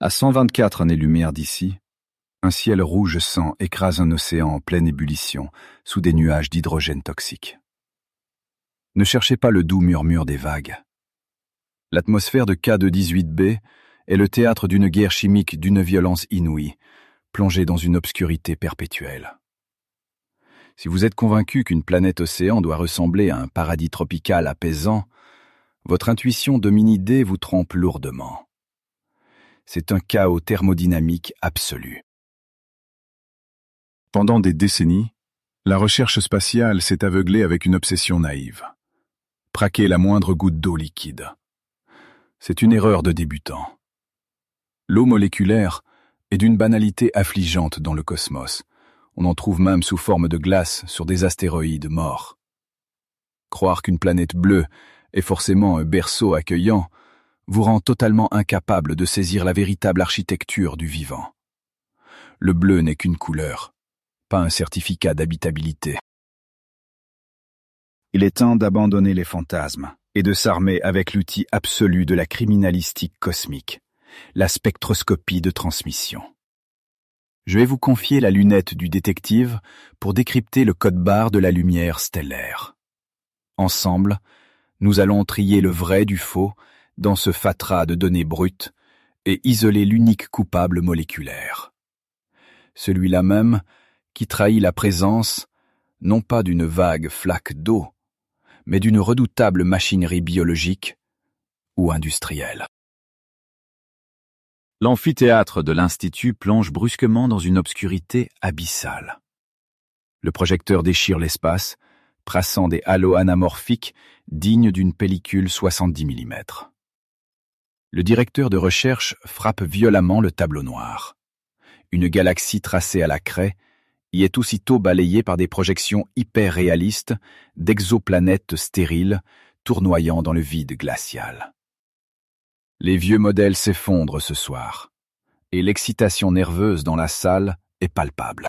À 124 années-lumière d'ici, un ciel rouge sang écrase un océan en pleine ébullition sous des nuages d'hydrogène toxique. Ne cherchez pas le doux murmure des vagues. L'atmosphère de K218b est le théâtre d'une guerre chimique d'une violence inouïe, plongée dans une obscurité perpétuelle. Si vous êtes convaincu qu'une planète océan doit ressembler à un paradis tropical apaisant, votre intuition d'hominidé vous trompe lourdement. C'est un chaos thermodynamique absolu. Pendant des décennies, la recherche spatiale s'est aveuglée avec une obsession naïve. Praquer la moindre goutte d'eau liquide. C'est une erreur de débutant. L'eau moléculaire est d'une banalité affligeante dans le cosmos. On en trouve même sous forme de glace sur des astéroïdes morts. Croire qu'une planète bleue est forcément un berceau accueillant vous rend totalement incapable de saisir la véritable architecture du vivant. Le bleu n'est qu'une couleur, pas un certificat d'habitabilité. Il est temps d'abandonner les fantasmes et de s'armer avec l'outil absolu de la criminalistique cosmique, la spectroscopie de transmission. Je vais vous confier la lunette du détective pour décrypter le code-barre de la lumière stellaire. Ensemble, nous allons trier le vrai du faux dans ce fatras de données brutes et isoler l'unique coupable moléculaire. Celui-là même qui trahit la présence, non pas d'une vague flaque d'eau, mais d'une redoutable machinerie biologique ou industrielle. L'amphithéâtre de l'Institut plonge brusquement dans une obscurité abyssale. Le projecteur déchire l'espace, traçant des halos anamorphiques dignes d'une pellicule 70 mm. Le directeur de recherche frappe violemment le tableau noir. Une galaxie tracée à la craie y est aussitôt balayée par des projections hyper réalistes d'exoplanètes stériles tournoyant dans le vide glacial. Les vieux modèles s'effondrent ce soir, et l'excitation nerveuse dans la salle est palpable.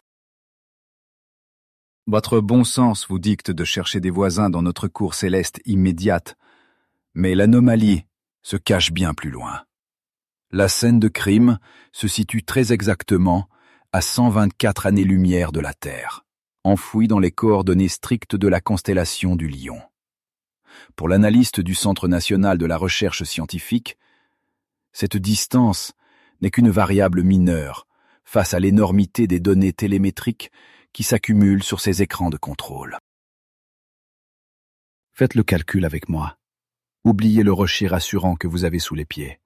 Votre bon sens vous dicte de chercher des voisins dans notre cour céleste immédiate, mais l'anomalie se cache bien plus loin. La scène de crime se situe très exactement à 124 années-lumière de la Terre, enfouie dans les coordonnées strictes de la constellation du Lion. Pour l'analyste du Centre national de la recherche scientifique, cette distance n'est qu'une variable mineure face à l'énormité des données télémétriques qui s'accumulent sur ces écrans de contrôle. Faites le calcul avec moi. Oubliez le rocher rassurant que vous avez sous les pieds.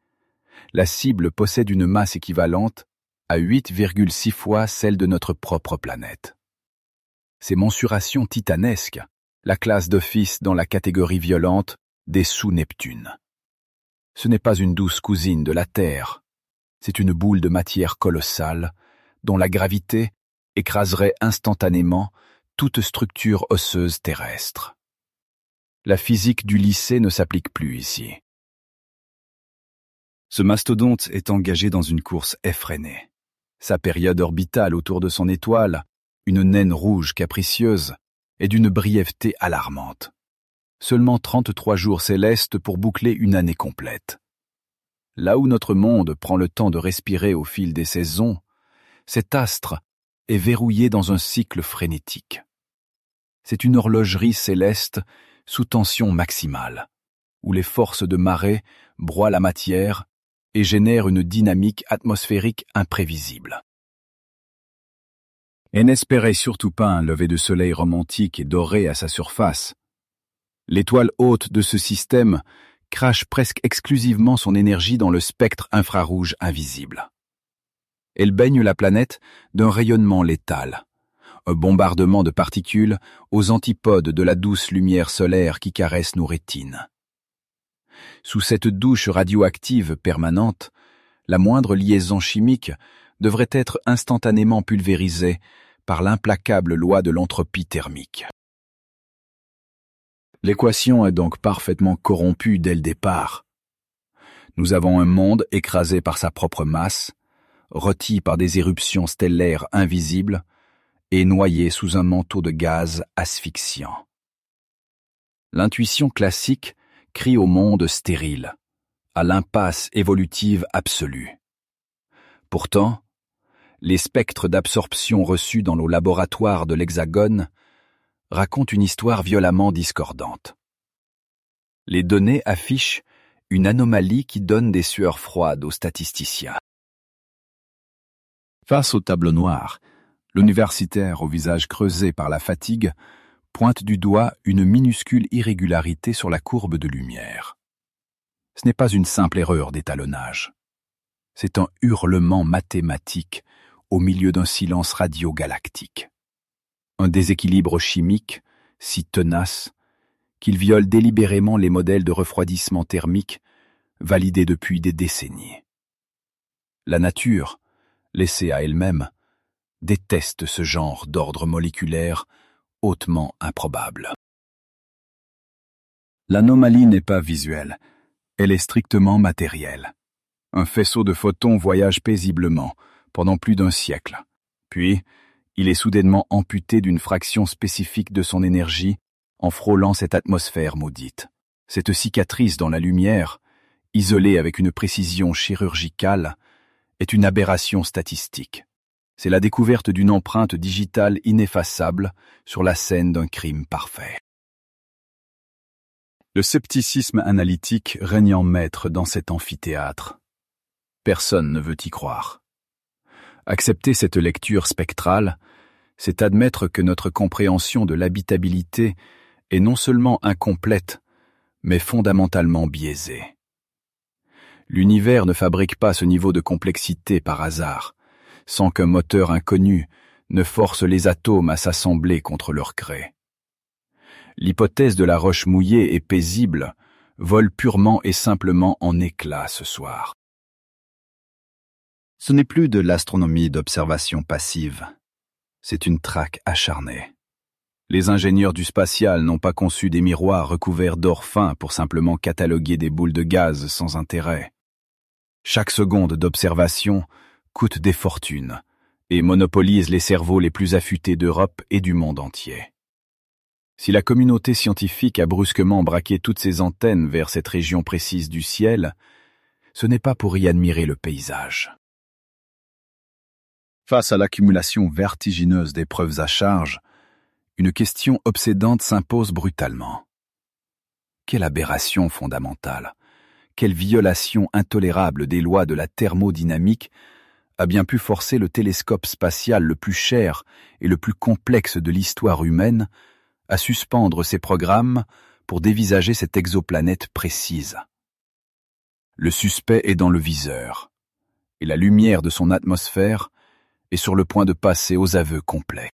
La cible possède une masse équivalente à 8,6 fois celle de notre propre planète. Ces mensurations titanesques la classe d'office dans la catégorie violente des sous-Neptunes. Ce n'est pas une douce cousine de la Terre, c'est une boule de matière colossale dont la gravité écraserait instantanément toute structure osseuse terrestre. La physique du lycée ne s'applique plus ici. Ce mastodonte est engagé dans une course effrénée. Sa période orbitale autour de son étoile, une naine rouge capricieuse, est d'une brièveté alarmante. Seulement 33 jours célestes pour boucler une année complète. Là où notre monde prend le temps de respirer au fil des saisons, cet astre est verrouillé dans un cycle frénétique. C'est une horlogerie céleste sous tension maximale, où les forces de marée broient la matière et génèrent une dynamique atmosphérique imprévisible. Et n'espérez surtout pas un lever de soleil romantique et doré à sa surface. L'étoile haute de ce système crache presque exclusivement son énergie dans le spectre infrarouge invisible. Elle baigne la planète d'un rayonnement létal, un bombardement de particules aux antipodes de la douce lumière solaire qui caresse nos rétines. Sous cette douche radioactive permanente, la moindre liaison chimique devrait être instantanément pulvérisée par l'implacable loi de l'entropie thermique. L'équation est donc parfaitement corrompue dès le départ. Nous avons un monde écrasé par sa propre masse, rôti par des éruptions stellaires invisibles et noyé sous un manteau de gaz asphyxiant. L'intuition classique crie au monde stérile, à l'impasse évolutive absolue. Pourtant, les spectres d'absorption reçus dans nos laboratoires de l'Hexagone racontent une histoire violemment discordante. Les données affichent une anomalie qui donne des sueurs froides aux statisticiens. Face au tableau noir, l'universitaire au visage creusé par la fatigue pointe du doigt une minuscule irrégularité sur la courbe de lumière. Ce n'est pas une simple erreur d'étalonnage. C'est un hurlement mathématique au milieu d'un silence radiogalactique. Un déséquilibre chimique si tenace qu'il viole délibérément les modèles de refroidissement thermique validés depuis des décennies. La nature, laissée à elle-même, déteste ce genre d'ordre moléculaire hautement improbable. L'anomalie n'est pas visuelle, elle est strictement matérielle. Un faisceau de photons voyage paisiblement pendant plus d'un siècle. Puis, il est soudainement amputé d'une fraction spécifique de son énergie en frôlant cette atmosphère maudite. Cette cicatrice dans la lumière, isolée avec une précision chirurgicale, est une aberration statistique. C'est la découverte d'une empreinte digitale ineffaçable sur la scène d'un crime parfait. Le scepticisme analytique règne en maître dans cet amphithéâtre. Personne ne veut y croire. Accepter cette lecture spectrale, c'est admettre que notre compréhension de l'habitabilité est non seulement incomplète, mais fondamentalement biaisée. L'univers ne fabrique pas ce niveau de complexité par hasard, sans qu'un moteur inconnu ne force les atomes à s'assembler contre leur gré. L'hypothèse de la roche mouillée et paisible vole purement et simplement en éclats ce soir. Ce n'est plus de l'astronomie d'observation passive, c'est une traque acharnée. Les ingénieurs du spatial n'ont pas conçu des miroirs recouverts d'or fin pour simplement cataloguer des boules de gaz sans intérêt. Chaque seconde d'observation coûte des fortunes et monopolise les cerveaux les plus affûtés d'Europe et du monde entier. Si la communauté scientifique a brusquement braqué toutes ses antennes vers cette région précise du ciel, ce n'est pas pour y admirer le paysage. Face à l'accumulation vertigineuse d'épreuves à charge, une question obsédante s'impose brutalement. Quelle aberration fondamentale, quelle violation intolérable des lois de la thermodynamique a bien pu forcer le télescope spatial le plus cher et le plus complexe de l'histoire humaine à suspendre ses programmes pour dévisager cette exoplanète précise. Le suspect est dans le viseur, et la lumière de son atmosphère est sur le point de passer aux aveux complets.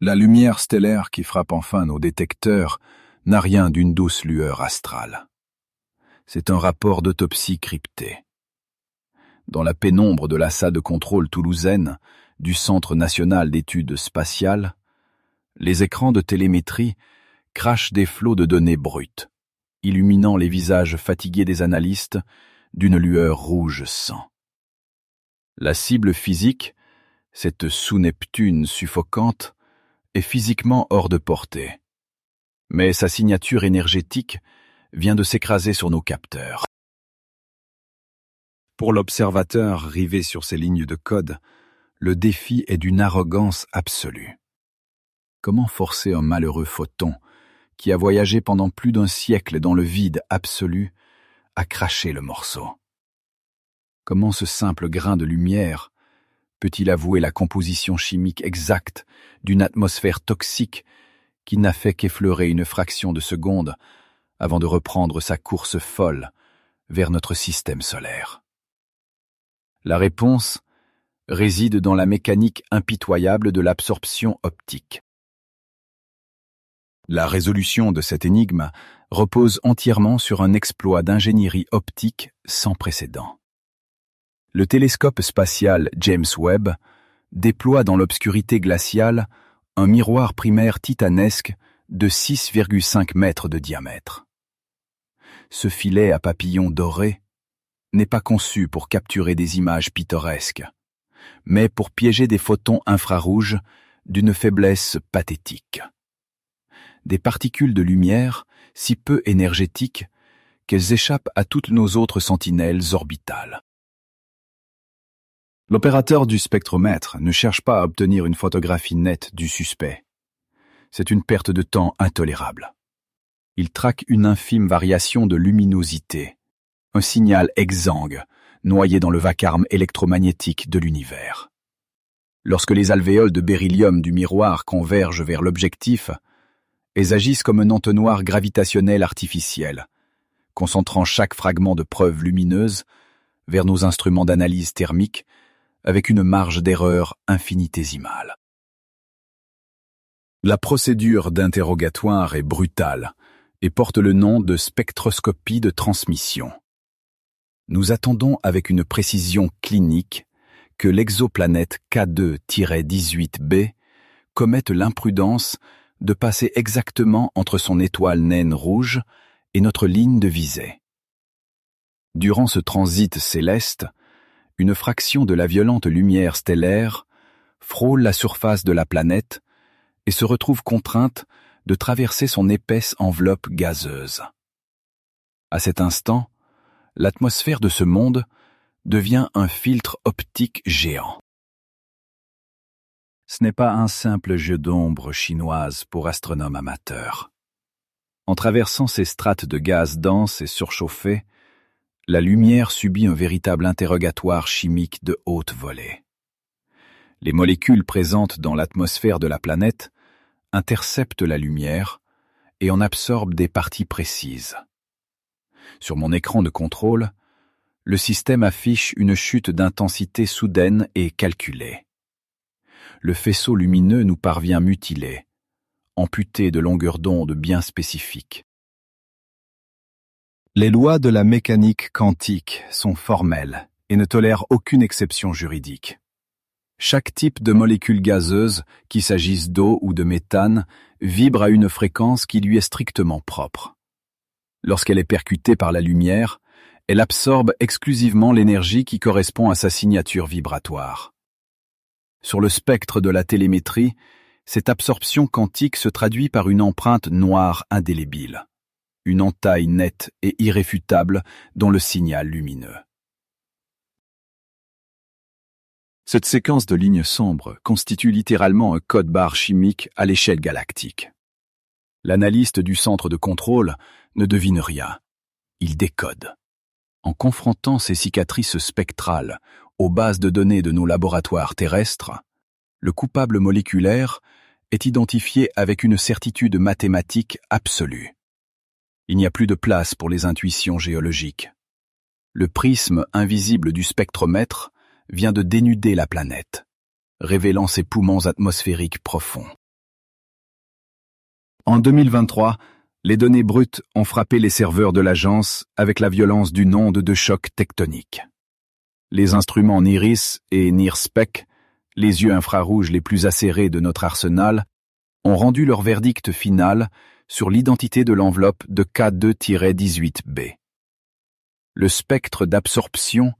La lumière stellaire qui frappe enfin nos détecteurs n'a rien d'une douce lueur astrale. C'est un rapport d'autopsie crypté. Dans la pénombre de la salle de contrôle toulousaine du Centre national d'études spatiales, les écrans de télémétrie crachent des flots de données brutes, illuminant les visages fatigués des analystes d'une lueur rouge sang. La cible physique, cette sous-Neptune suffocante, est physiquement hors de portée. Mais sa signature énergétique vient de s'écraser sur nos capteurs. Pour l'observateur rivé sur ces lignes de code, le défi est d'une arrogance absolue. Comment forcer un malheureux photon, qui a voyagé pendant plus d'un siècle dans le vide absolu, à cracher le morceau? Comment ce simple grain de lumière peut-il avouer la composition chimique exacte d'une atmosphère toxique qui n'a fait qu'effleurer une fraction de seconde avant de reprendre sa course folle vers notre système solaire? La réponse réside dans la mécanique impitoyable de l'absorption optique. La résolution de cette énigme repose entièrement sur un exploit d'ingénierie optique sans précédent. Le télescope spatial James Webb déploie dans l'obscurité glaciale un miroir primaire titanesque de 6,5 mètres de diamètre. Ce filet à papillons dorés n'est pas conçu pour capturer des images pittoresques, mais pour piéger des photons infrarouges d'une faiblesse pathétique. Des particules de lumière si peu énergétiques qu'elles échappent à toutes nos autres sentinelles orbitales. L'opérateur du spectromètre ne cherche pas à obtenir une photographie nette du suspect. C'est une perte de temps intolérable. Il traque une infime variation de luminosité, un signal exsangue, noyé dans le vacarme électromagnétique de l'univers. Lorsque les alvéoles de beryllium du miroir convergent vers l'objectif, elles agissent comme un entonnoir gravitationnel artificiel, concentrant chaque fragment de preuve lumineuse vers nos instruments d'analyse thermique avec une marge d'erreur infinitésimale. La procédure d'interrogatoire est brutale et porte le nom de spectroscopie de transmission. Nous attendons avec une précision clinique que l'exoplanète K2-18b commette l'imprudence de passer exactement entre son étoile naine rouge et notre ligne de visée. Durant ce transit céleste, une fraction de la violente lumière stellaire frôle la surface de la planète et se retrouve contrainte de traverser son épaisse enveloppe gazeuse. À cet instant, l'atmosphère de ce monde devient un filtre optique géant. Ce n'est pas un simple jeu d'ombre chinoise pour astronomes amateurs. En traversant ces strates de gaz denses et surchauffés, la lumière subit un véritable interrogatoire chimique de haute volée. Les molécules présentes dans l'atmosphère de la planète interceptent la lumière et en absorbent des parties précises. Sur mon écran de contrôle, le système affiche une chute d'intensité soudaine et calculée. Le faisceau lumineux nous parvient mutilé, amputé de longueurs d'onde bien spécifiques. Les lois de la mécanique quantique sont formelles et ne tolèrent aucune exception juridique. Chaque type de molécule gazeuse, qu'il s'agisse d'eau ou de méthane, vibre à une fréquence qui lui est strictement propre. Lorsqu'elle est percutée par la lumière, elle absorbe exclusivement l'énergie qui correspond à sa signature vibratoire. Sur le spectre de la télémétrie, cette absorption quantique se traduit par une empreinte noire indélébile, une entaille nette et irréfutable dans le signal lumineux. Cette séquence de lignes sombres constitue littéralement un code-barre chimique à l'échelle galactique. L'analyste du centre de contrôle ne devine rien. Il décode. En confrontant ces cicatrices spectrales aux bases de données de nos laboratoires terrestres, le coupable moléculaire est identifié avec une certitude mathématique absolue. Il n'y a plus de place pour les intuitions géologiques. Le prisme invisible du spectromètre vient de dénuder la planète, révélant ses poumons atmosphériques profonds. En 2023, les données brutes ont frappé les serveurs de l'agence avec la violence d'une onde de choc tectonique. Les instruments NIRIS et NIRSPEC, les yeux infrarouges les plus acérés de notre arsenal, ont rendu leur verdict final sur l'identité de l'enveloppe de K2-18b. Le spectre d'absorption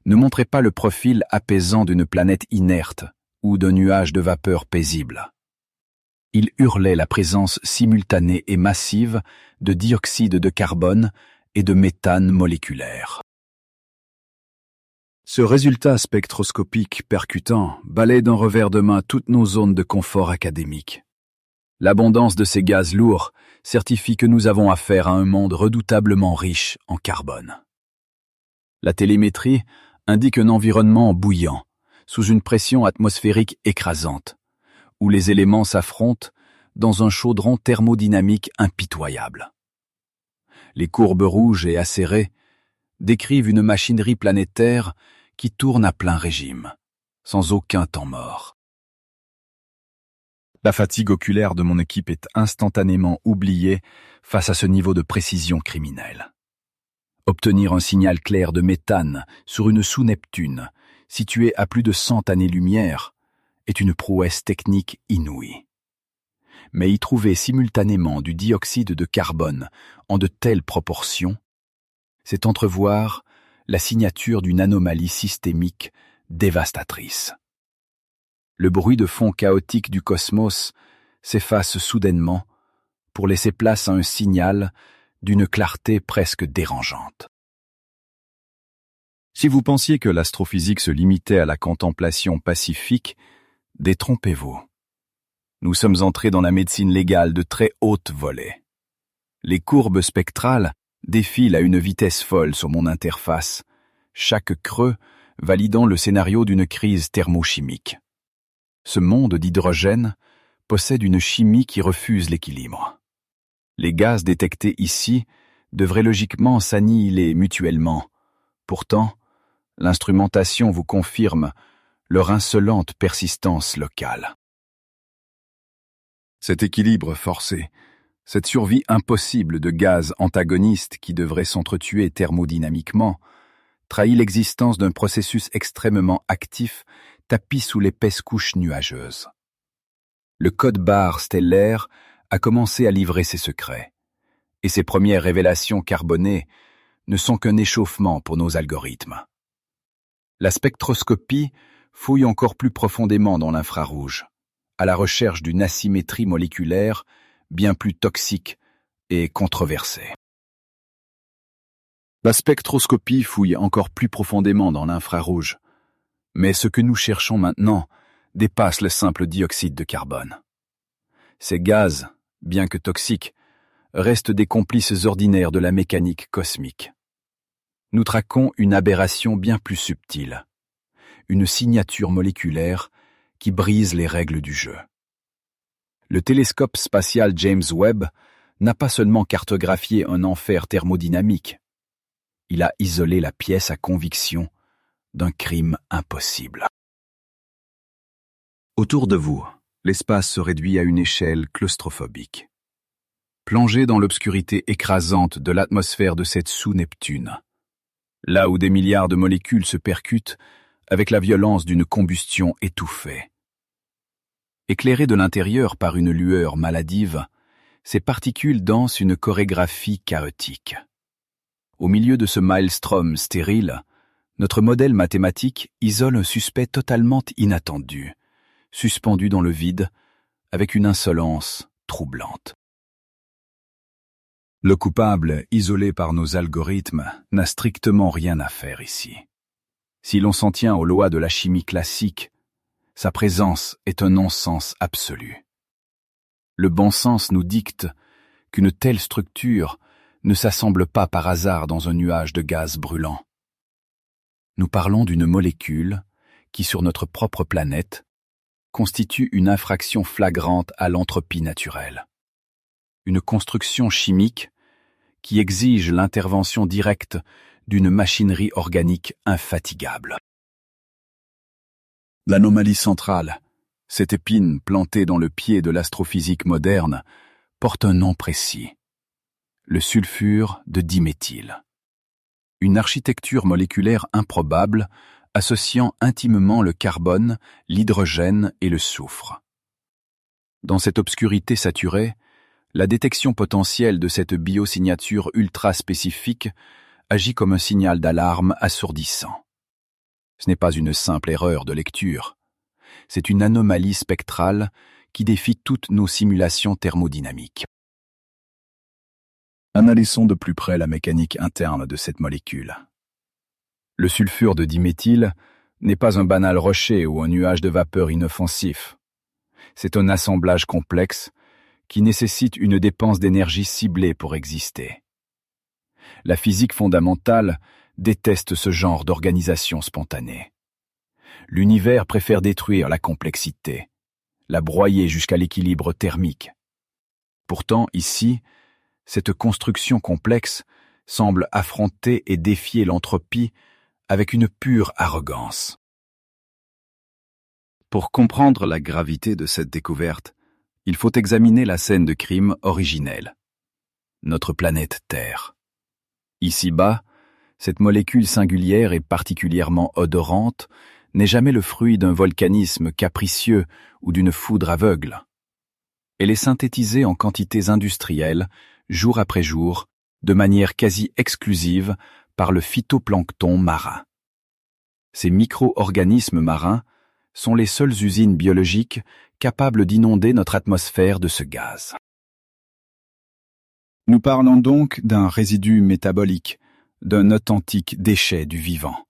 ne montrait pas le profil apaisant d'une planète inerte ou d'un nuage de vapeur paisible. Il hurlait la présence simultanée et massive de dioxyde de carbone et de méthane moléculaire. Ce résultat spectroscopique percutant balaye d'un revers de main toutes nos zones de confort académique. L'abondance de ces gaz lourds certifie que nous avons affaire à un monde redoutablement riche en carbone. La télémétrie indique un environnement bouillant, sous une pression atmosphérique écrasante, où les éléments s'affrontent dans un chaudron thermodynamique impitoyable. Les courbes rouges et acérées décrivent une machinerie planétaire qui tourne à plein régime, sans aucun temps mort. La fatigue oculaire de mon équipe est instantanément oubliée face à ce niveau de précision criminelle. Obtenir un signal clair de méthane sur une sous-Neptune, située à plus de 100 années-lumière, est une prouesse technique inouïe. Mais y trouver simultanément du dioxyde de carbone en de telles proportions, c'est entrevoir la signature d'une anomalie systémique dévastatrice. Le bruit de fond chaotique du cosmos s'efface soudainement pour laisser place à un signal d'une clarté presque dérangeante. Si vous pensiez que l'astrophysique se limitait à la contemplation pacifique, détrompez-vous. Nous sommes entrés dans la médecine légale de très haute volée. Les courbes spectrales défilent à une vitesse folle sur mon interface, chaque creux validant le scénario d'une crise thermochimique. Ce monde d'hydrogène possède une chimie qui refuse l'équilibre. Les gaz détectés ici devraient logiquement s'annihiler mutuellement. Pourtant, l'instrumentation vous confirme leur insolente persistance locale. Cet équilibre forcé, cette survie impossible de gaz antagonistes qui devraient s'entretuer thermodynamiquement, trahit l'existence d'un processus extrêmement actif tapi sous l'épaisse couche nuageuse. Le code barre stellaire a commencé à livrer ses secrets, et ses premières révélations carbonées ne sont qu'un échauffement pour nos algorithmes. La spectroscopie fouille encore plus profondément dans l'infrarouge, à la recherche d'une asymétrie moléculaire bien plus toxique et controversée. La spectroscopie fouille encore plus profondément dans l'infrarouge, mais ce que nous cherchons maintenant dépasse le simple dioxyde de carbone. Ces gaz, bien que toxiques, restent des complices ordinaires de la mécanique cosmique. Nous traquons une aberration bien plus subtile, une signature moléculaire qui brise les règles du jeu. Le télescope spatial James Webb n'a pas seulement cartographié un enfer thermodynamique, il a isolé la pièce à conviction d'un crime impossible. Autour de vous, l'espace se réduit à une échelle claustrophobique. Plongé dans l'obscurité écrasante de l'atmosphère de cette sous-Neptune, là où des milliards de molécules se percutent avec la violence d'une combustion étouffée. Éclairées de l'intérieur par une lueur maladive, ces particules dansent une chorégraphie chaotique. Au milieu de ce maelstrom stérile, notre modèle mathématique isole un suspect totalement inattendu, suspendu dans le vide, avec une insolence troublante. Le coupable, isolé par nos algorithmes, n'a strictement rien à faire ici. Si l'on s'en tient aux lois de la chimie classique, sa présence est un non-sens absolu. Le bon sens nous dicte qu'une telle structure ne s'assemble pas par hasard dans un nuage de gaz brûlant. Nous parlons d'une molécule qui, sur notre propre planète, constitue une infraction flagrante à l'entropie naturelle. Une construction chimique qui exige l'intervention directe d'une machinerie organique infatigable. L'anomalie centrale, cette épine plantée dans le pied de l'astrophysique moderne, porte un nom précis. Le sulfure de diméthyle. Une architecture moléculaire improbable associant intimement le carbone, l'hydrogène et le soufre. Dans cette obscurité saturée, la détection potentielle de cette biosignature ultra-spécifique agit comme un signal d'alarme assourdissant. Ce n'est pas une simple erreur de lecture, c'est une anomalie spectrale qui défie toutes nos simulations thermodynamiques. Analysons de plus près la mécanique interne de cette molécule. Le sulfure de diméthyle n'est pas un banal rocher ou un nuage de vapeur inoffensif. C'est un assemblage complexe qui nécessite une dépense d'énergie ciblée pour exister. La physique fondamentale déteste ce genre d'organisation spontanée. L'univers préfère détruire la complexité, la broyer jusqu'à l'équilibre thermique. Pourtant, ici, cette construction complexe semble affronter et défier l'entropie avec une pure arrogance. Pour comprendre la gravité de cette découverte, il faut examiner la scène de crime originelle. Notre planète Terre. Ici-bas, cette molécule singulière et particulièrement odorante n'est jamais le fruit d'un volcanisme capricieux ou d'une foudre aveugle. Elle est synthétisée en quantités industrielles, jour après jour, de manière quasi exclusive par le phytoplancton marin. Ces micro-organismes marins sont les seules usines biologiques capables d'inonder notre atmosphère de ce gaz. Nous parlons donc d'un résidu métabolique, d'un authentique déchet du vivant.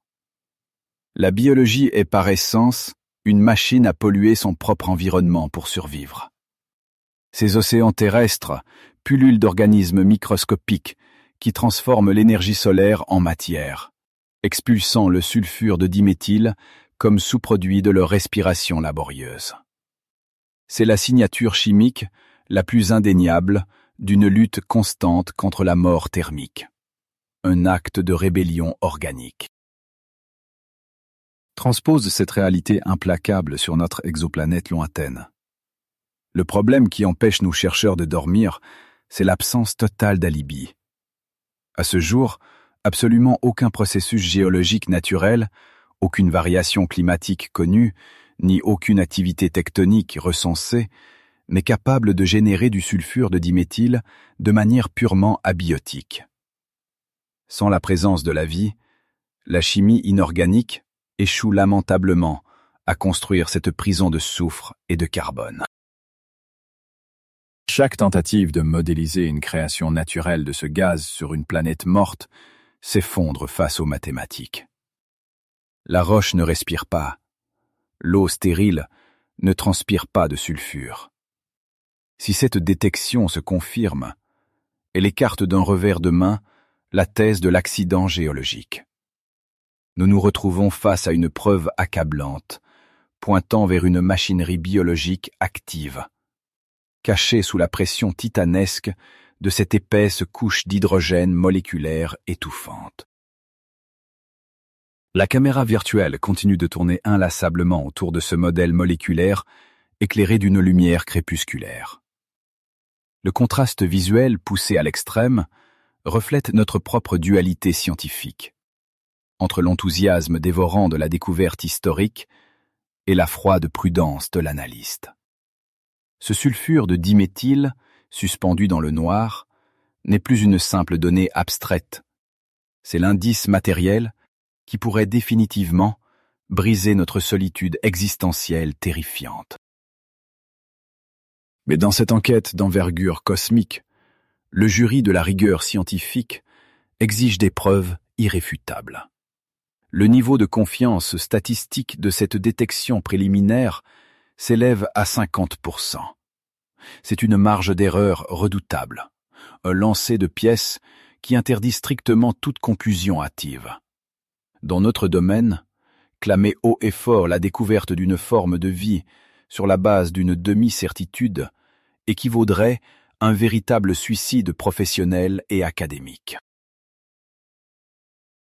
La biologie est par essence une machine à polluer son propre environnement pour survivre. Ces océans terrestres pullulent d'organismes microscopiques qui transforment l'énergie solaire en matière, expulsant le sulfure de diméthyle comme sous-produit de leur respiration laborieuse. C'est la signature chimique la plus indéniable d'une lutte constante contre la mort thermique. Un acte de rébellion organique. Transpose cette réalité implacable sur notre exoplanète lointaine. Le problème qui empêche nos chercheurs de dormir, c'est l'absence totale d'alibi. À ce jour, absolument aucun processus géologique naturel, aucune variation climatique connue, ni aucune activité tectonique recensée, n'est capable de générer du sulfure de diméthyle de manière purement abiotique. Sans la présence de la vie, la chimie inorganique échoue lamentablement à construire cette prison de soufre et de carbone. Chaque tentative de modéliser une création naturelle de ce gaz sur une planète morte s'effondre face aux mathématiques. La roche ne respire pas. L'eau stérile ne transpire pas de sulfure. Si cette détection se confirme, elle écarte d'un revers de main la thèse de l'accident géologique. Nous nous retrouvons face à une preuve accablante, pointant vers une machinerie biologique active, cachée sous la pression titanesque de cette épaisse couche d'hydrogène moléculaire étouffante. La caméra virtuelle continue de tourner inlassablement autour de ce modèle moléculaire éclairé d'une lumière crépusculaire. Le contraste visuel poussé à l'extrême reflète notre propre dualité scientifique, entre l'enthousiasme dévorant de la découverte historique et la froide prudence de l'analyste. Ce sulfure de diméthyle, suspendu dans le noir, n'est plus une simple donnée abstraite. C'est l'indice matériel qui pourrait définitivement briser notre solitude existentielle terrifiante. Mais dans cette enquête d'envergure cosmique, le jury de la rigueur scientifique exige des preuves irréfutables. Le niveau de confiance statistique de cette détection préliminaire s'élève à 50%. C'est une marge d'erreur redoutable, un lancer de pièces qui interdit strictement toute conclusion hâtive. Dans notre domaine, clamer haut et fort la découverte d'une forme de vie sur la base d'une demi-certitude équivaudrait à un véritable suicide professionnel et académique.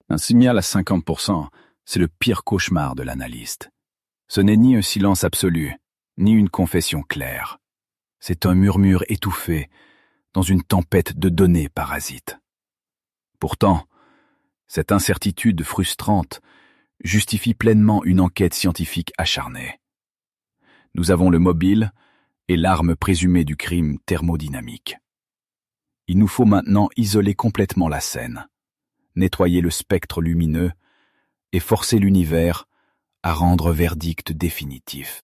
Un signal à 50%, c'est le pire cauchemar de l'analyste. Ce n'est ni un silence absolu, ni une confession claire. C'est un murmure étouffé dans une tempête de données parasites. Pourtant, cette incertitude frustrante justifie pleinement une enquête scientifique acharnée. Nous avons le mobile et l'arme présumée du crime thermodynamique. Il nous faut maintenant isoler complètement la scène, nettoyer le spectre lumineux et forcer l'univers à rendre verdict définitif.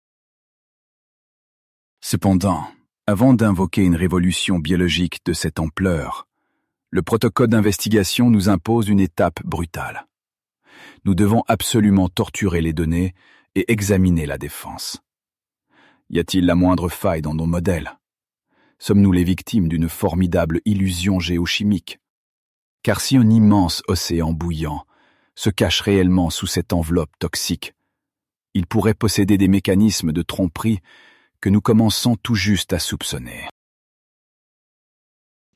Cependant, avant d'invoquer une révolution biologique de cette ampleur, le protocole d'investigation nous impose une étape brutale. Nous devons absolument torturer les données et examiner la défense. Y a-t-il la moindre faille dans nos modèles? Sommes-nous les victimes d'une formidable illusion géochimique? Car si un immense océan bouillant se cache réellement sous cette enveloppe toxique, il pourrait posséder des mécanismes de tromperie que nous commençons tout juste à soupçonner.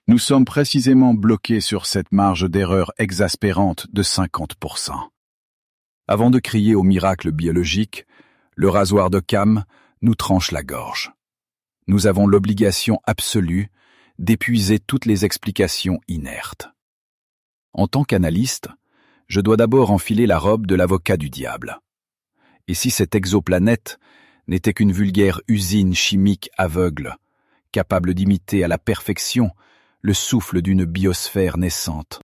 Nous sommes précisément bloqués sur cette marge d'erreur exaspérante de 50%. Avant de crier au miracle biologique, le rasoir d'Occam nous tranche la gorge. Nous avons l'obligation absolue d'épuiser toutes les explications inertes. En tant qu'analyste, je dois d'abord enfiler la robe de l'avocat du diable. Et si cette exoplanète n'était qu'une vulgaire usine chimique aveugle, capable d'imiter à la perfection le souffle d'une biosphère naissante?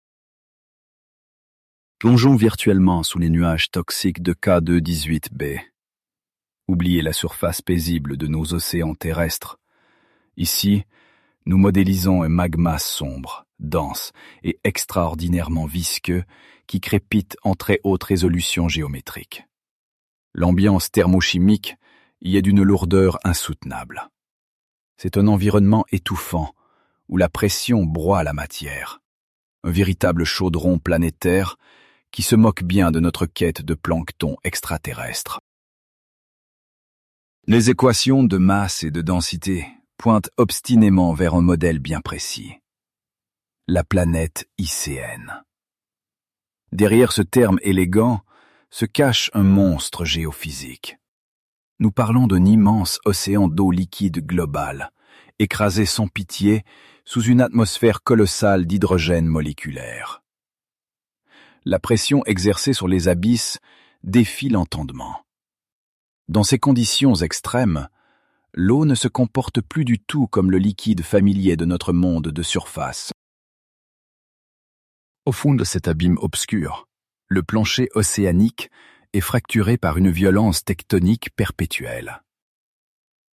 Plongeons virtuellement sous les nuages toxiques de K2-18b. Oubliez la surface paisible de nos océans terrestres. Ici, nous modélisons un magma sombre, dense et extraordinairement visqueux qui crépite en très haute résolution géométrique. L'ambiance thermochimique y est d'une lourdeur insoutenable. C'est un environnement étouffant, où la pression broie la matière. Un véritable chaudron planétaire qui se moque bien de notre quête de plancton extraterrestre. Les équations de masse et de densité pointent obstinément vers un modèle bien précis. La planète ICN. Derrière ce terme élégant se cache un monstre géophysique. Nous parlons d'un immense océan d'eau liquide global, écrasé sans pitié sous une atmosphère colossale d'hydrogène moléculaire. La pression exercée sur les abysses défie l'entendement. Dans ces conditions extrêmes, l'eau ne se comporte plus du tout comme le liquide familier de notre monde de surface. Au fond de cet abîme obscur, le plancher océanique est fracturé par une violence tectonique perpétuelle.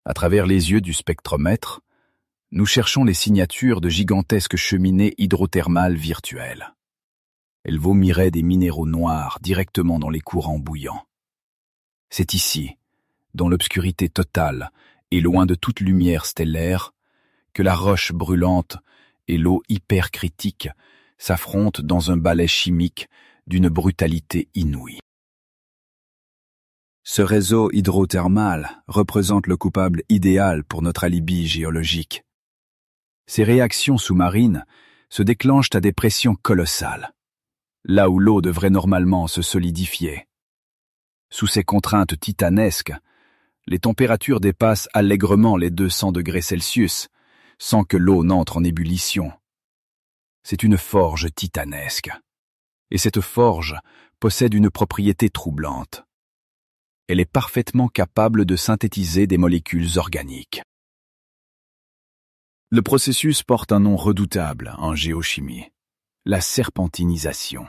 À travers les yeux du spectromètre, nous cherchons les signatures de gigantesques cheminées hydrothermales virtuelles. Elles vomiraient des minéraux noirs directement dans les courants bouillants. C'est ici, dans l'obscurité totale et loin de toute lumière stellaire, que la roche brûlante et l'eau hypercritique s'affrontent dans un balai chimique d'une brutalité inouïe. Ce réseau hydrothermal représente le coupable idéal pour notre alibi géologique. Ces réactions sous-marines se déclenchent à des pressions colossales, là où l'eau devrait normalement se solidifier. Sous ces contraintes titanesques, les températures dépassent allègrement les 200 degrés Celsius, sans que l'eau n'entre en ébullition. C'est une forge titanesque. Et cette forge possède une propriété troublante. Elle est parfaitement capable de synthétiser des molécules organiques. Le processus porte un nom redoutable en géochimie, la serpentinisation.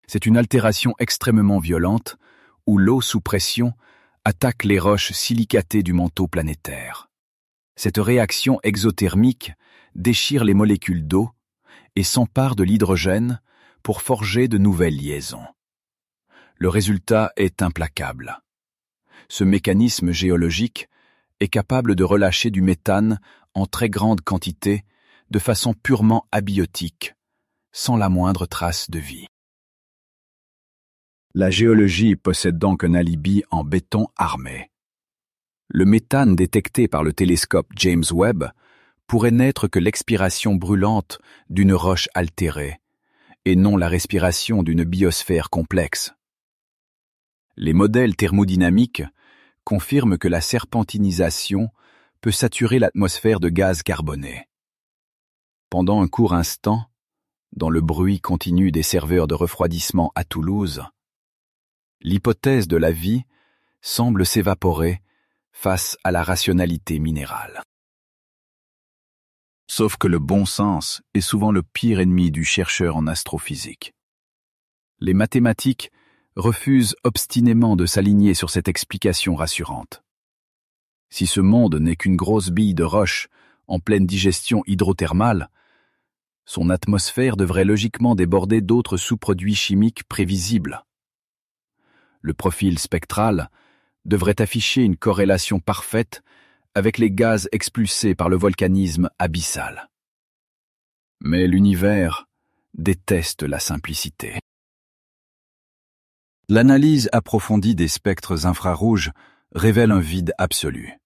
C'est une altération extrêmement violente où l'eau sous pression attaque les roches silicatées du manteau planétaire. Cette réaction exothermique déchire les molécules d'eau et s'empare de l'hydrogène pour forger de nouvelles liaisons. Le résultat est implacable. Ce mécanisme géologique est capable de relâcher du méthane en très grande quantité, de façon purement abiotique, sans la moindre trace de vie. La géologie possède donc un alibi en béton armé. Le méthane détecté par le télescope James Webb pourrait n'être que l'expiration brûlante d'une roche altérée, et non la respiration d'une biosphère complexe. Les modèles thermodynamiques confirment que la serpentinisation peut saturer l'atmosphère de gaz carboné. Pendant un court instant, dans le bruit continu des serveurs de refroidissement à Toulouse, l'hypothèse de la vie semble s'évaporer face à la rationalité minérale. Sauf que le bon sens est souvent le pire ennemi du chercheur en astrophysique. Les mathématiques refusent obstinément de s'aligner sur cette explication rassurante. Si ce monde n'est qu'une grosse bille de roche en pleine digestion hydrothermale, son atmosphère devrait logiquement déborder d'autres sous-produits chimiques prévisibles. Le profil spectral devrait afficher une corrélation parfaite avec les gaz expulsés par le volcanisme abyssal. Mais l'univers déteste la simplicité. L'analyse approfondie des spectres infrarouges révèle un vide absolu.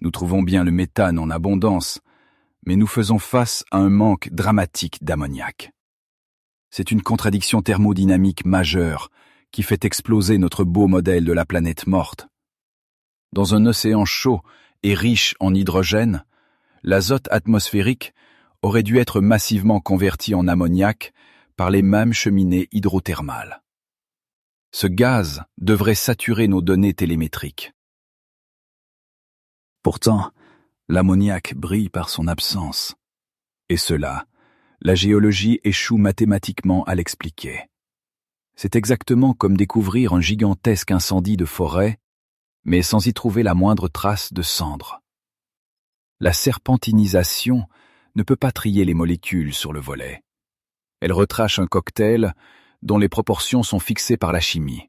Nous trouvons bien le méthane en abondance, mais nous faisons face à un manque dramatique d'ammoniac. C'est une contradiction thermodynamique majeure qui fait exploser notre beau modèle de la planète morte. Dans un océan chaud et riche en hydrogène, l'azote atmosphérique aurait dû être massivement converti en ammoniac par les mêmes cheminées hydrothermales. Ce gaz devrait saturer nos données télémétriques. Pourtant, l'ammoniac brille par son absence. Et cela, la géologie échoue mathématiquement à l'expliquer. C'est exactement comme découvrir un gigantesque incendie de forêt, mais sans y trouver la moindre trace de cendre. La serpentinisation ne peut pas trier les molécules sur le volet. Elle retrache un cocktail dont les proportions sont fixées par la chimie.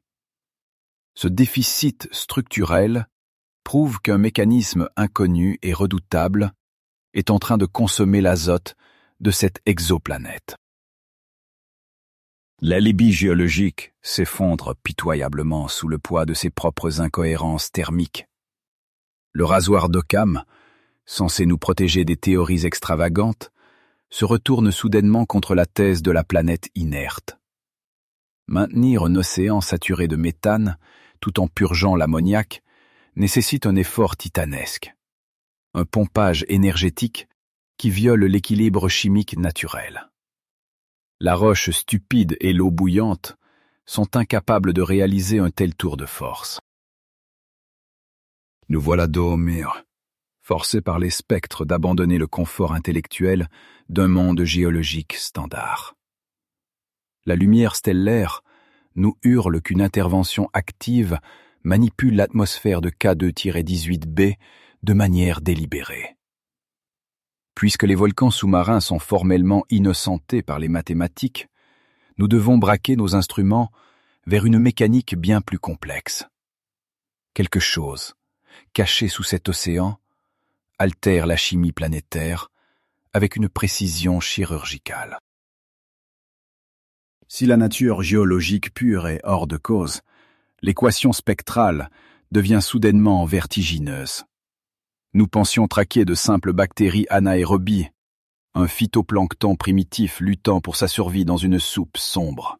Ce déficit structurel prouve qu'un mécanisme inconnu et redoutable est en train de consommer l'azote de cette exoplanète. L'alibi géologique s'effondre pitoyablement sous le poids de ses propres incohérences thermiques. Le rasoir d'Occam, censé nous protéger des théories extravagantes, se retourne soudainement contre la thèse de la planète inerte. Maintenir un océan saturé de méthane, tout en purgeant l'ammoniac, nécessite un effort titanesque. Un pompage énergétique qui viole l'équilibre chimique naturel. La roche stupide et l'eau bouillante sont incapables de réaliser un tel tour de force. Nous voilà dos au mur, forcés par les spectres d'abandonner le confort intellectuel d'un monde géologique standard. La lumière stellaire nous hurle qu'une intervention active manipule l'atmosphère de K2-18b de manière délibérée. Puisque les volcans sous-marins sont formellement innocentés par les mathématiques, nous devons braquer nos instruments vers une mécanique bien plus complexe. Quelque chose, caché sous cet océan, altère la chimie planétaire avec une précision chirurgicale. Si la nature géologique pure est hors de cause, l'équation spectrale devient soudainement vertigineuse. Nous pensions traquer de simples bactéries anaérobies, un phytoplancton primitif luttant pour sa survie dans une soupe sombre.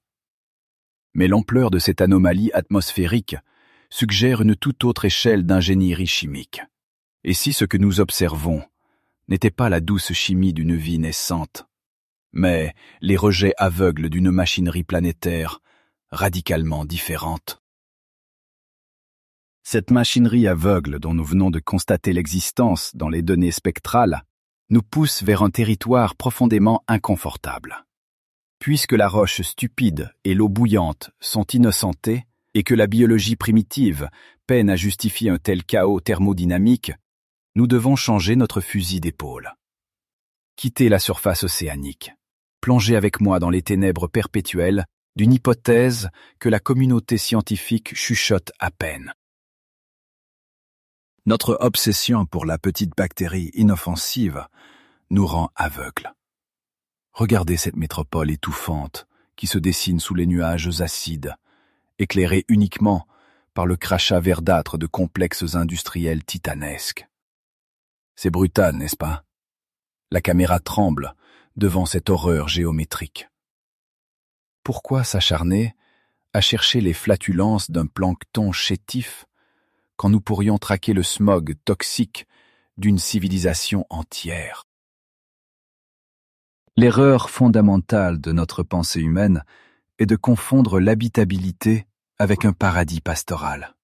Mais l'ampleur de cette anomalie atmosphérique suggère une toute autre échelle d'ingénierie chimique. Et si ce que nous observons n'était pas la douce chimie d'une vie naissante, mais les rejets aveugles d'une machinerie planétaire radicalement différente? Cette machinerie aveugle dont nous venons de constater l'existence dans les données spectrales nous pousse vers un territoire profondément inconfortable. Puisque la roche stupide et l'eau bouillante sont innocentées et que la biologie primitive peine à justifier un tel chaos thermodynamique, nous devons changer notre fusil d'épaule. Quitter la surface océanique, plonger avec moi dans les ténèbres perpétuelles d'une hypothèse que la communauté scientifique chuchote à peine. Notre obsession pour la petite bactérie inoffensive nous rend aveugles. Regardez cette métropole étouffante qui se dessine sous les nuages acides, éclairée uniquement par le crachat verdâtre de complexes industriels titanesques. C'est brutal, n'est-ce pas? La caméra tremble devant cette horreur géométrique. Pourquoi s'acharner à chercher les flatulences d'un plancton chétif quand nous pourrions traquer le smog toxique d'une civilisation entière? L'erreur fondamentale de notre pensée humaine est de confondre l'habitabilité avec un paradis pastoral.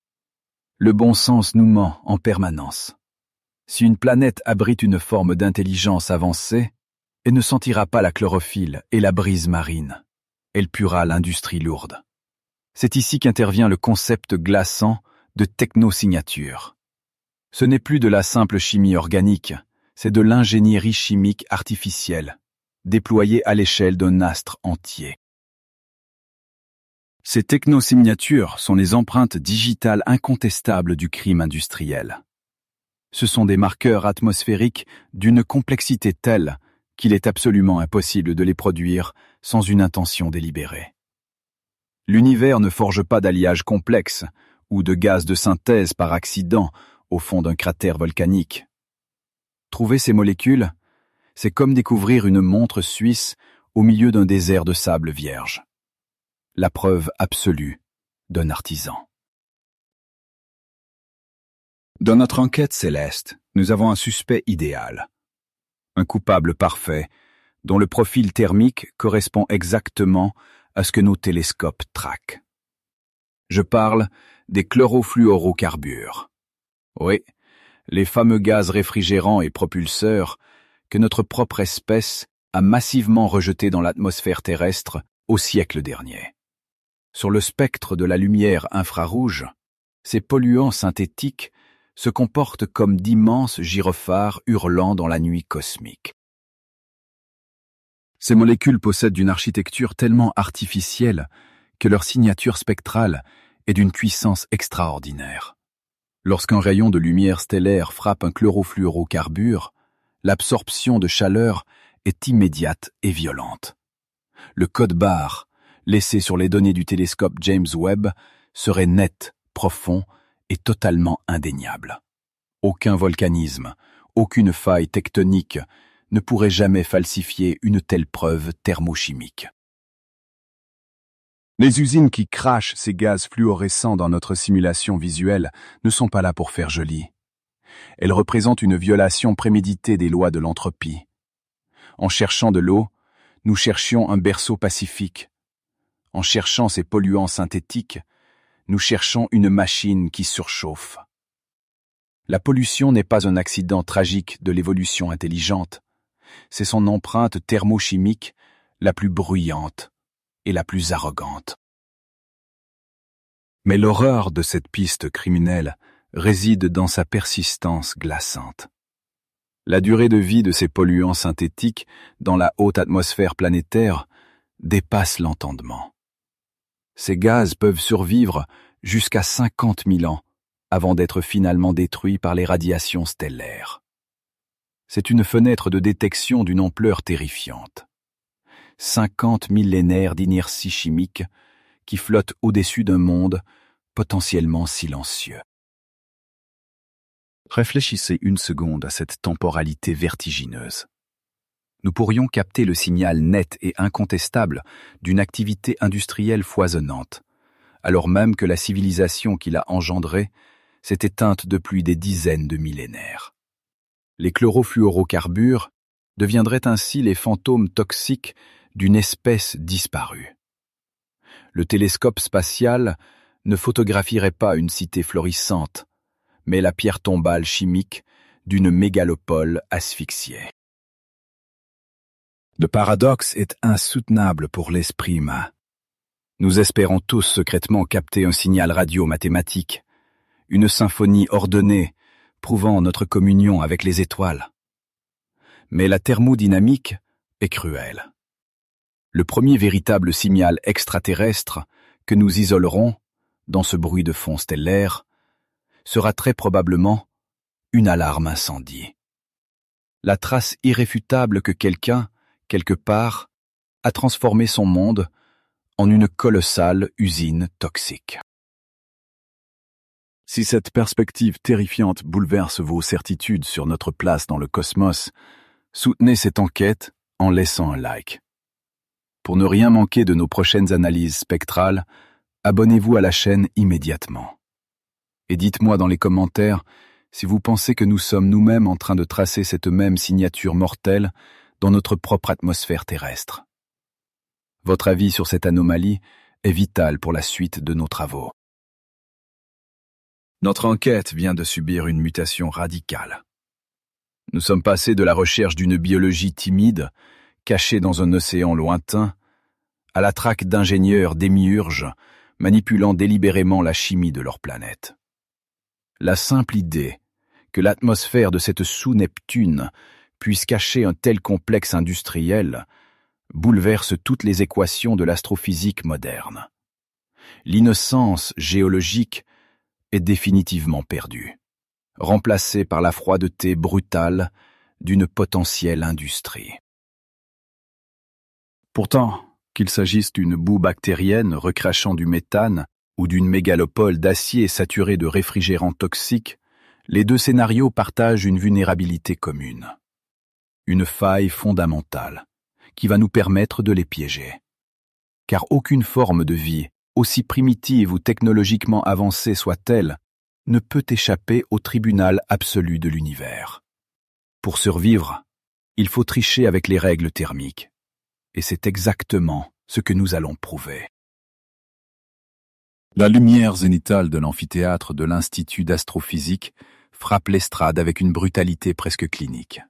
Le bon sens nous ment en permanence. Si une planète abrite une forme d'intelligence avancée, elle ne sentira pas la chlorophylle et la brise marine. Elle puera l'industrie lourde. C'est ici qu'intervient le concept glaçant de technosignature. Ce n'est plus de la simple chimie organique, c'est de l'ingénierie chimique artificielle, déployée à l'échelle d'un astre entier. Ces technosignatures sont les empreintes digitales incontestables du crime industriel. Ce sont des marqueurs atmosphériques d'une complexité telle qu'il est absolument impossible de les produire sans une intention délibérée. L'univers ne forge pas d'alliages complexes ou de gaz de synthèse par accident au fond d'un cratère volcanique. Trouver ces molécules, c'est comme découvrir une montre suisse au milieu d'un désert de sable vierge. La preuve absolue d'un artisan. Dans notre enquête céleste, nous avons un suspect idéal. Un coupable parfait, dont le profil thermique correspond exactement à ce que nos télescopes traquent. Je parle des chlorofluorocarbures. Oui, les fameux gaz réfrigérants et propulseurs que notre propre espèce a massivement rejetés dans l'atmosphère terrestre au siècle dernier. Sur le spectre de la lumière infrarouge, ces polluants synthétiques se comportent comme d'immenses gyrophares hurlant dans la nuit cosmique. Ces molécules possèdent une architecture tellement artificielle que leur signature spectrale est d'une puissance extraordinaire. Lorsqu'un rayon de lumière stellaire frappe un chlorofluorocarbure, l'absorption de chaleur est immédiate et violente. Le code barre, laissé sur les données du télescope James Webb, serait net, profond et totalement indéniable. Aucun volcanisme, aucune faille tectonique ne pourrait jamais falsifier une telle preuve thermochimique. Les usines qui crachent ces gaz fluorescents dans notre simulation visuelle ne sont pas là pour faire joli. Elles représentent une violation préméditée des lois de l'entropie. En cherchant de l'eau, nous cherchions un berceau pacifique. En cherchant ces polluants synthétiques, nous cherchons une machine qui surchauffe. La pollution n'est pas un accident tragique de l'évolution intelligente. C'est son empreinte thermochimique la plus bruyante et la plus arrogante. Mais l'horreur de cette piste criminelle réside dans sa persistance glaçante. La durée de vie de ces polluants synthétiques dans la haute atmosphère planétaire dépasse l'entendement. Ces gaz peuvent survivre jusqu'à 50 000 ans avant d'être finalement détruits par les radiations stellaires. C'est une fenêtre de détection d'une ampleur terrifiante. 50 millénaires d'inertie chimique qui flottent au-dessus d'un monde potentiellement silencieux. Réfléchissez une seconde à cette temporalité vertigineuse. Nous pourrions capter le signal net et incontestable d'une activité industrielle foisonnante, alors même que la civilisation qui l'a engendrée s'est éteinte depuis des dizaines de millénaires. Les chlorofluorocarbures deviendraient ainsi les fantômes toxiques d'une espèce disparue. Le télescope spatial ne photographierait pas une cité florissante, mais la pierre tombale chimique d'une mégalopole asphyxiée. Le paradoxe est insoutenable pour l'esprit humain. Nous espérons tous secrètement capter un signal radio-mathématique, une symphonie ordonnée prouvant notre communion avec les étoiles. Mais la thermodynamique est cruelle. Le premier véritable signal extraterrestre que nous isolerons dans ce bruit de fond stellaire sera très probablement une alarme incendie. La trace irréfutable que quelqu'un, quelque part, a transformé son monde en une colossale usine toxique. Si cette perspective terrifiante bouleverse vos certitudes sur notre place dans le cosmos, soutenez cette enquête en laissant un like. Pour ne rien manquer de nos prochaines analyses spectrales, abonnez-vous à la chaîne immédiatement. Et dites-moi dans les commentaires si vous pensez que nous sommes nous-mêmes en train de tracer cette même signature mortelle dans notre propre atmosphère terrestre. Votre avis sur cette anomalie est vital pour la suite de nos travaux. Notre enquête vient de subir une mutation radicale. Nous sommes passés de la recherche d'une biologie timide, cachée dans un océan lointain, à la traque d'ingénieurs démiurges manipulant délibérément la chimie de leur planète. La simple idée que l'atmosphère de cette sous-Neptune puisse cacher un tel complexe industriel bouleverse toutes les équations de l'astrophysique moderne. L'innocence géologique est définitivement perdue, remplacée par la froideté brutale d'une potentielle industrie. Pourtant, qu'il s'agisse d'une boue bactérienne recrachant du méthane ou d'une mégalopole d'acier saturée de réfrigérants toxiques, les deux scénarios partagent une vulnérabilité commune. Une faille fondamentale qui va nous permettre de les piéger. Car aucune forme de vie, aussi primitive ou technologiquement avancée soit-elle, ne peut échapper au tribunal absolu de l'univers. Pour survivre, il faut tricher avec les règles thermiques. Et c'est exactement ce que nous allons prouver. La lumière zénithale de l'amphithéâtre de l'Institut d'astrophysique frappe l'estrade avec une brutalité presque clinique.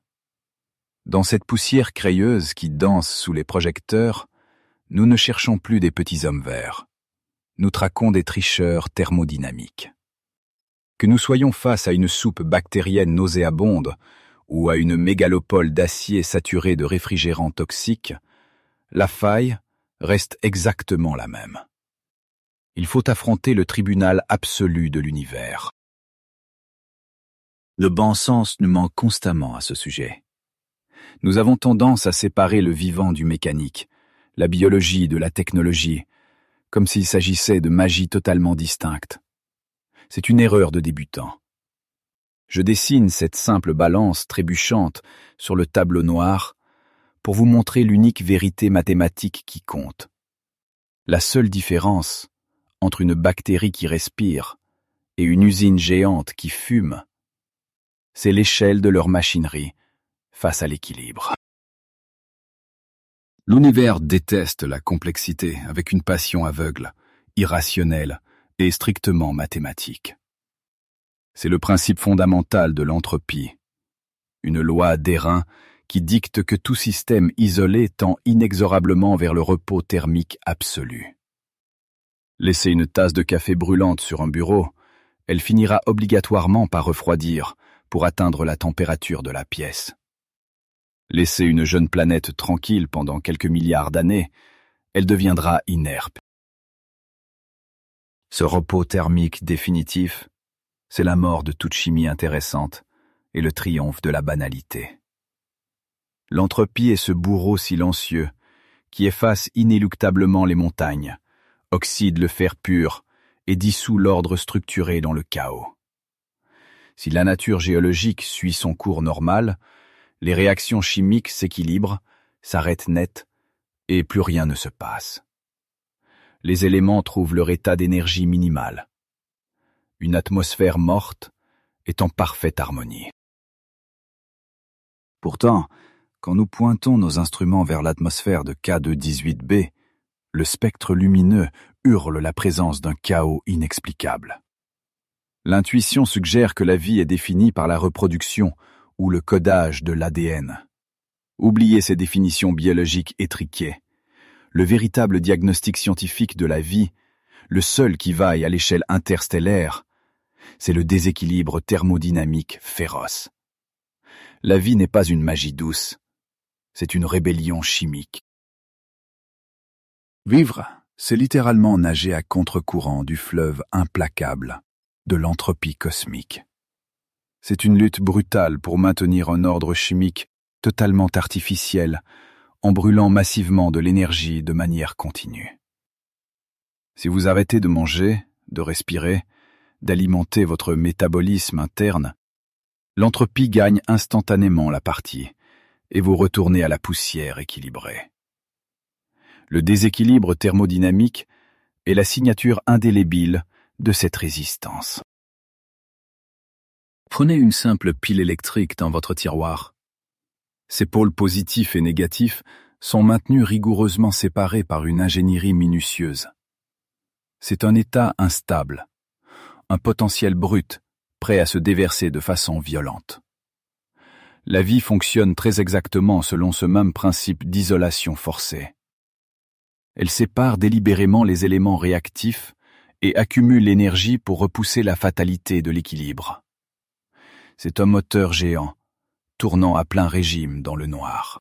Dans cette poussière crayeuse qui danse sous les projecteurs, nous ne cherchons plus des petits hommes verts. Nous traquons des tricheurs thermodynamiques. Que nous soyons face à une soupe bactérienne nauséabonde ou à une mégalopole d'acier saturé de réfrigérants toxiques, la faille reste exactement la même. Il faut affronter le tribunal absolu de l'univers. Le bon sens nous manque constamment à ce sujet. Nous avons tendance à séparer le vivant du mécanique, la biologie de la technologie, comme s'il s'agissait de magie totalement distincte. C'est une erreur de débutant. Je dessine cette simple balance trébuchante sur le tableau noir pour vous montrer l'unique vérité mathématique qui compte. La seule différence entre une bactérie qui respire et une usine géante qui fume, c'est l'échelle de leur machinerie face à l'équilibre. L'univers déteste la complexité avec une passion aveugle, irrationnelle et strictement mathématique. C'est le principe fondamental de l'entropie, une loi d'airain qui dicte que tout système isolé tend inexorablement vers le repos thermique absolu. Laissez une tasse de café brûlante sur un bureau, elle finira obligatoirement par refroidir pour atteindre la température de la pièce. Laissez une jeune planète tranquille pendant quelques milliards d'années, elle deviendra inerte. Ce repos thermique définitif, c'est la mort de toute chimie intéressante et le triomphe de la banalité. L'entropie est ce bourreau silencieux qui efface inéluctablement les montagnes, oxyde le fer pur et dissout l'ordre structuré dans le chaos. Si la nature géologique suit son cours normal, les réactions chimiques s'équilibrent, s'arrêtent net, et plus rien ne se passe. Les éléments trouvent leur état d'énergie minimale. Une atmosphère morte est en parfaite harmonie. Pourtant, quand nous pointons nos instruments vers l'atmosphère de K2-18b, le spectre lumineux hurle la présence d'un chaos inexplicable. L'intuition suggère que la vie est définie par la reproduction ou le codage de l'ADN. Oubliez ces définitions biologiques étriquées. Le véritable diagnostic scientifique de la vie, le seul qui vaille à l'échelle interstellaire, c'est le déséquilibre thermodynamique féroce. La vie n'est pas une magie douce, c'est une rébellion chimique. Vivre, c'est littéralement nager à contre-courant du fleuve implacable de l'entropie cosmique. C'est une lutte brutale pour maintenir un ordre chimique totalement artificiel, en brûlant massivement de l'énergie de manière continue. Si vous arrêtez de manger, de respirer, d'alimenter votre métabolisme interne, l'entropie gagne instantanément la partie et vous retournez à la poussière équilibrée. Le déséquilibre thermodynamique est la signature indélébile de cette résistance. Prenez une simple pile électrique dans votre tiroir. Ses pôles positifs et négatifs sont maintenus rigoureusement séparés par une ingénierie minutieuse. C'est un état instable, un potentiel brut, prêt à se déverser de façon violente. La vie fonctionne très exactement selon ce même principe d'isolation forcée. Elle sépare délibérément les éléments réactifs et accumule l'énergie pour repousser la fatalité de l'équilibre. C'est un moteur géant, tournant à plein régime dans le noir.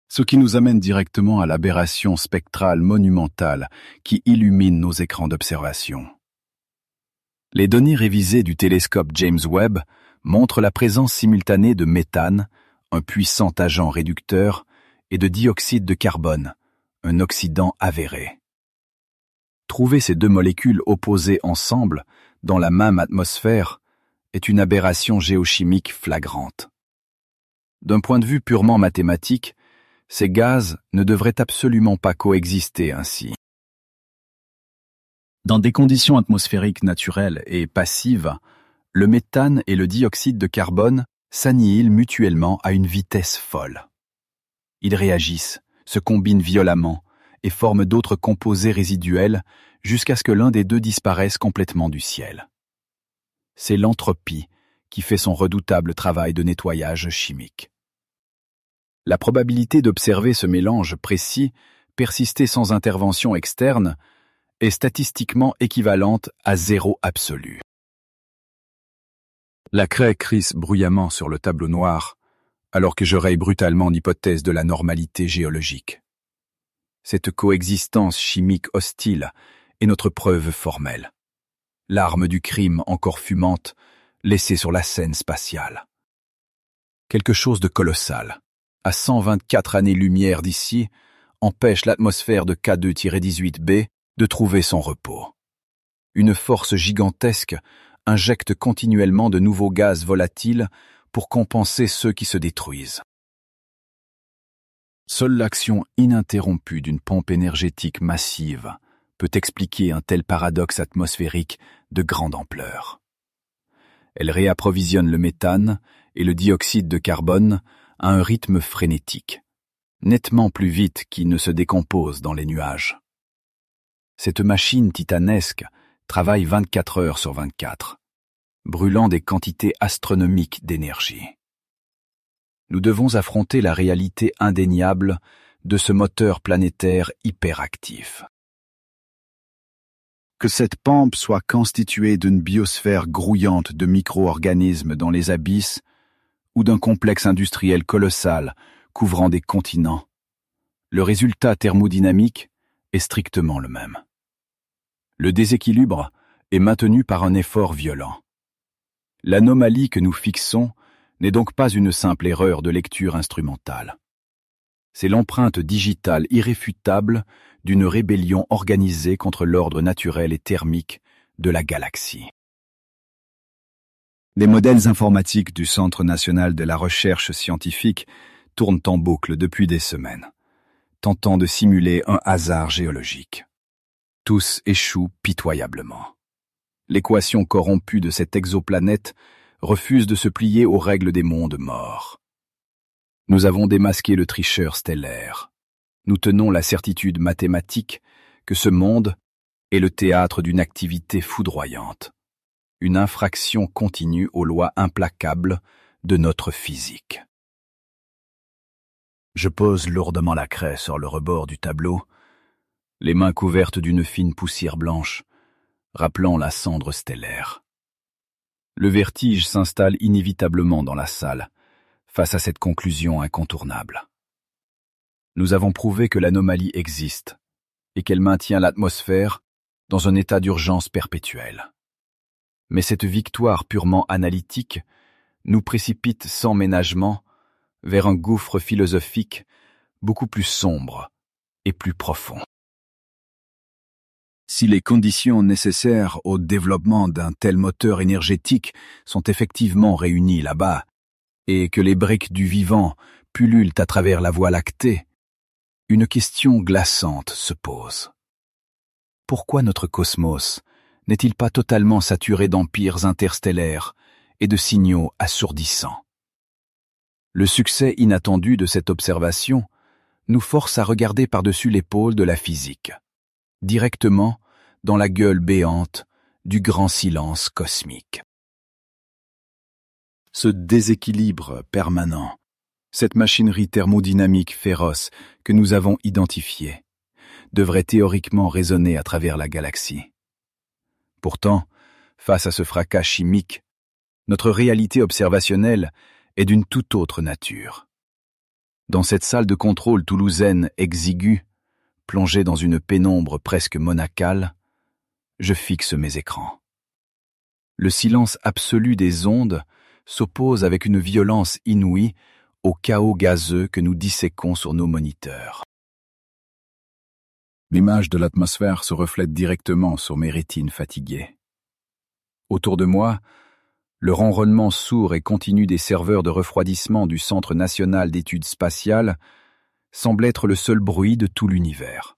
Ce qui nous amène directement à l'aberration spectrale monumentale qui illumine nos écrans d'observation. Les données révisées du télescope James Webb montrent la présence simultanée de méthane, un puissant agent réducteur, et de dioxyde de carbone, un oxydant avéré. Trouver ces deux molécules opposées ensemble dans la même atmosphère est une aberration géochimique flagrante. D'un point de vue purement mathématique, ces gaz ne devraient absolument pas coexister ainsi. Dans des conditions atmosphériques naturelles et passives, le méthane et le dioxyde de carbone s'annihilent mutuellement à une vitesse folle. Ils réagissent, se combinent violemment et forment d'autres composés résiduels jusqu'à ce que l'un des deux disparaisse complètement du ciel. C'est l'entropie qui fait son redoutable travail de nettoyage chimique. La probabilité d'observer ce mélange précis, persister sans intervention externe, est statistiquement équivalente à 0 absolu. La craie crisse bruyamment sur le tableau noir, alors que je raye brutalement l'hypothèse de la normalité géologique. Cette coexistence chimique hostile est notre preuve formelle. L'arme du crime encore fumante, laissée sur la scène spatiale. Quelque chose de colossal, à 124 années-lumière d'ici, empêche l'atmosphère de K2-18b de trouver son repos. Une force gigantesque injecte continuellement de nouveaux gaz volatiles pour compenser ceux qui se détruisent. Seule l'action ininterrompue d'une pompe énergétique massive peut expliquer un tel paradoxe atmosphérique de grande ampleur. Elle réapprovisionne le méthane et le dioxyde de carbone à un rythme frénétique, nettement plus vite qu'ils ne se décomposent dans les nuages. Cette machine titanesque travaille 24 heures sur 24, brûlant des quantités astronomiques d'énergie. Nous devons affronter la réalité indéniable de ce moteur planétaire hyperactif. Que cette pompe soit constituée d'une biosphère grouillante de micro-organismes dans les abysses ou d'un complexe industriel colossal couvrant des continents, le résultat thermodynamique est strictement le même. Le déséquilibre est maintenu par un effort violent. L'anomalie que nous fixons n'est donc pas une simple erreur de lecture instrumentale. C'est l'empreinte digitale irréfutable d'une rébellion organisée contre l'ordre naturel et thermique de la galaxie. Les modèles informatiques du Centre national de la recherche scientifique tournent en boucle depuis des semaines, tentant de simuler un hasard géologique. Tous échouent pitoyablement. L'équation corrompue de cette exoplanète refuse de se plier aux règles des mondes morts. Nous avons démasqué le tricheur stellaire. Nous tenons la certitude mathématique que ce monde est le théâtre d'une activité foudroyante, une infraction continue aux lois implacables de notre physique. Je pose lourdement la craie sur le rebord du tableau, les mains couvertes d'une fine poussière blanche, rappelant la cendre stellaire. Le vertige s'installe inévitablement dans la salle, face à cette conclusion incontournable. Nous avons prouvé que l'anomalie existe et qu'elle maintient l'atmosphère dans un état d'urgence perpétuel. Mais cette victoire purement analytique nous précipite sans ménagement vers un gouffre philosophique beaucoup plus sombre et plus profond. Si les conditions nécessaires au développement d'un tel moteur énergétique sont effectivement réunies là-bas, et que les briques du vivant pullulent à travers la Voie lactée, une question glaçante se pose. Pourquoi notre cosmos n'est-il pas totalement saturé d'empires interstellaires et de signaux assourdissants? Le succès inattendu de cette observation nous force à regarder par-dessus l'épaule de la physique, directement dans la gueule béante du grand silence cosmique. Ce déséquilibre permanent, cette machinerie thermodynamique féroce que nous avons identifiée, devrait théoriquement résonner à travers la galaxie. Pourtant, face à ce fracas chimique, notre réalité observationnelle est d'une toute autre nature. Dans cette salle de contrôle toulousaine exiguë, plongée dans une pénombre presque monacale, je fixe mes écrans. Le silence absolu des ondes s'oppose avec une violence inouïe au chaos gazeux que nous disséquons sur nos moniteurs. L'image de l'atmosphère se reflète directement sur mes rétines fatiguées. Autour de moi, le ronronnement sourd et continu des serveurs de refroidissement du Centre national d'études spatiales semble être le seul bruit de tout l'univers.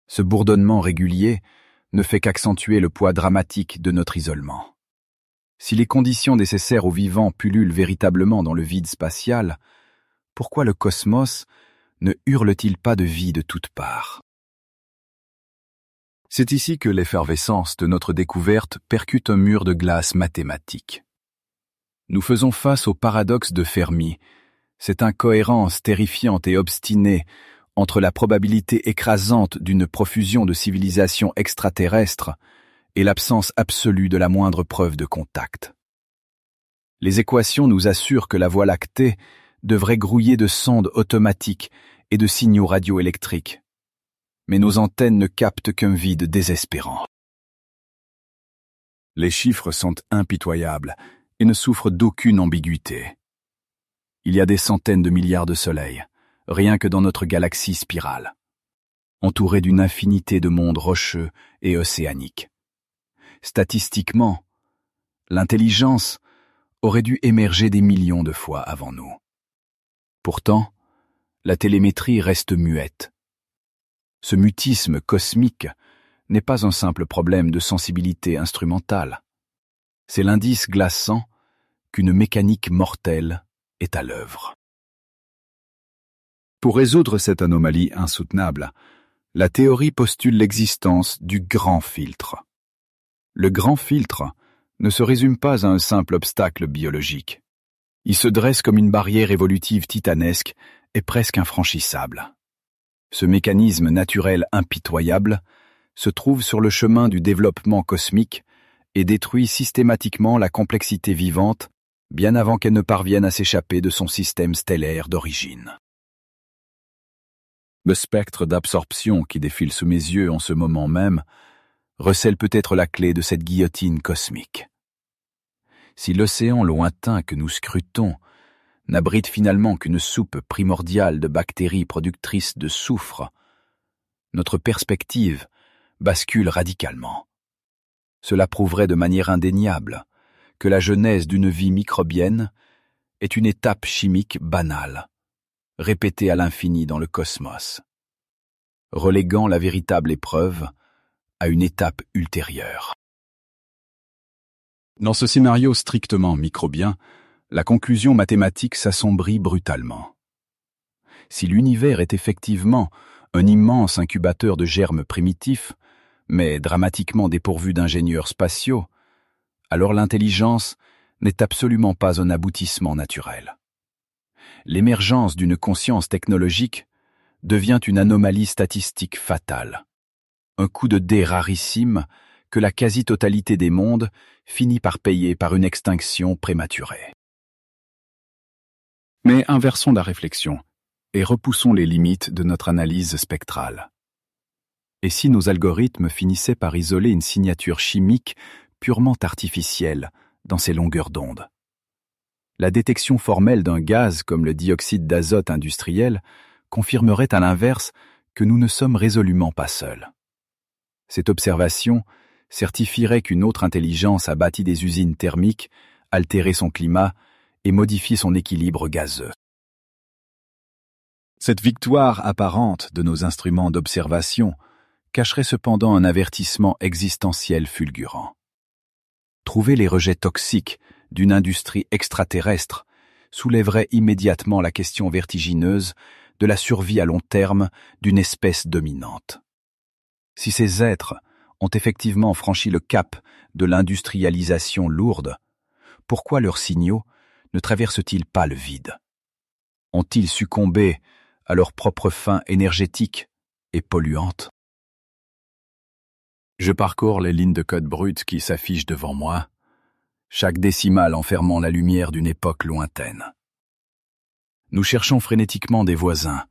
Ce bourdonnement régulier ne fait qu'accentuer le poids dramatique de notre isolement. Si les conditions nécessaires aux vivants pullulent véritablement dans le vide spatial, pourquoi le cosmos ne hurle-t-il pas de vie de toutes parts? C'est ici que l'effervescence de notre découverte percute un mur de glace mathématique. Nous faisons face au paradoxe de Fermi, cette incohérence terrifiante et obstinée entre la probabilité écrasante d'une profusion de civilisations extraterrestres et l'absence absolue de la moindre preuve de contact. Les équations nous assurent que la Voie lactée devrait grouiller de sondes automatiques et de signaux radioélectriques. Mais nos antennes ne captent qu'un vide désespérant. Les chiffres sont impitoyables et ne souffrent d'aucune ambiguïté. Il y a des centaines de milliards de soleils, rien que dans notre galaxie spirale, entourée d'une infinité de mondes rocheux et océaniques. Statistiquement, l'intelligence aurait dû émerger des millions de fois avant nous. Pourtant, la télémétrie reste muette. Ce mutisme cosmique n'est pas un simple problème de sensibilité instrumentale. C'est l'indice glaçant qu'une mécanique mortelle est à l'œuvre. Pour résoudre cette anomalie insoutenable, la théorie postule l'existence du grand filtre. Le grand filtre ne se résume pas à un simple obstacle biologique. Il se dresse comme une barrière évolutive titanesque et presque infranchissable. Ce mécanisme naturel impitoyable se trouve sur le chemin du développement cosmique et détruit systématiquement la complexité vivante bien avant qu'elle ne parvienne à s'échapper de son système stellaire d'origine. Le spectre d'absorption qui défile sous mes yeux en ce moment même recèle peut-être la clé de cette guillotine cosmique. Si l'océan lointain que nous scrutons n'abrite finalement qu'une soupe primordiale de bactéries productrices de soufre, notre perspective bascule radicalement. Cela prouverait de manière indéniable que la genèse d'une vie microbienne est une étape chimique banale, répétée à l'infini dans le cosmos, reléguant la véritable épreuve à une étape ultérieure. Dans ce scénario strictement microbien, la conclusion mathématique s'assombrit brutalement. Si l'univers est effectivement un immense incubateur de germes primitifs, mais dramatiquement dépourvu d'ingénieurs spatiaux, alors l'intelligence n'est absolument pas un aboutissement naturel. L'émergence d'une conscience technologique devient une anomalie statistique fatale, un coup de dé rarissime que la quasi-totalité des mondes finit par payer par une extinction prématurée. Mais inversons la réflexion et repoussons les limites de notre analyse spectrale. Et si nos algorithmes finissaient par isoler une signature chimique purement artificielle dans ces longueurs d'onde? La détection formelle d'un gaz comme le dioxyde d'azote industriel confirmerait à l'inverse que nous ne sommes résolument pas seuls. Cette observation certifierait qu'une autre intelligence a bâti des usines thermiques, altéré son climat et modifié son équilibre gazeux. Cette victoire apparente de nos instruments d'observation cacherait cependant un avertissement existentiel fulgurant. Trouver les rejets toxiques d'une industrie extraterrestre soulèverait immédiatement la question vertigineuse de la survie à long terme d'une espèce dominante. Si ces êtres ont effectivement franchi le cap de l'industrialisation lourde, pourquoi leurs signaux ne traversent-ils pas le vide? Ont-ils succombé à leur propre faim énergétique et polluante? Je parcours les lignes de code brutes qui s'affichent devant moi, chaque décimale enfermant la lumière d'une époque lointaine. Nous cherchons frénétiquement des voisins,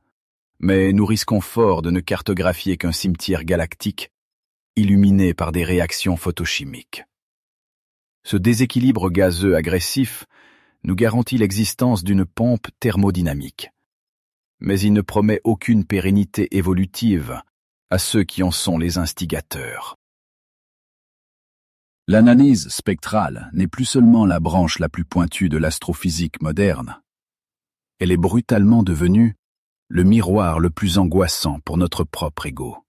mais nous risquons fort de ne cartographier qu'un cimetière galactique illuminé par des réactions photochimiques. Ce déséquilibre gazeux agressif nous garantit l'existence d'une pompe thermodynamique, mais il ne promet aucune pérennité évolutive à ceux qui en sont les instigateurs. L'analyse spectrale n'est plus seulement la branche la plus pointue de l'astrophysique moderne. Elle est brutalement devenue le miroir le plus angoissant pour notre propre ego.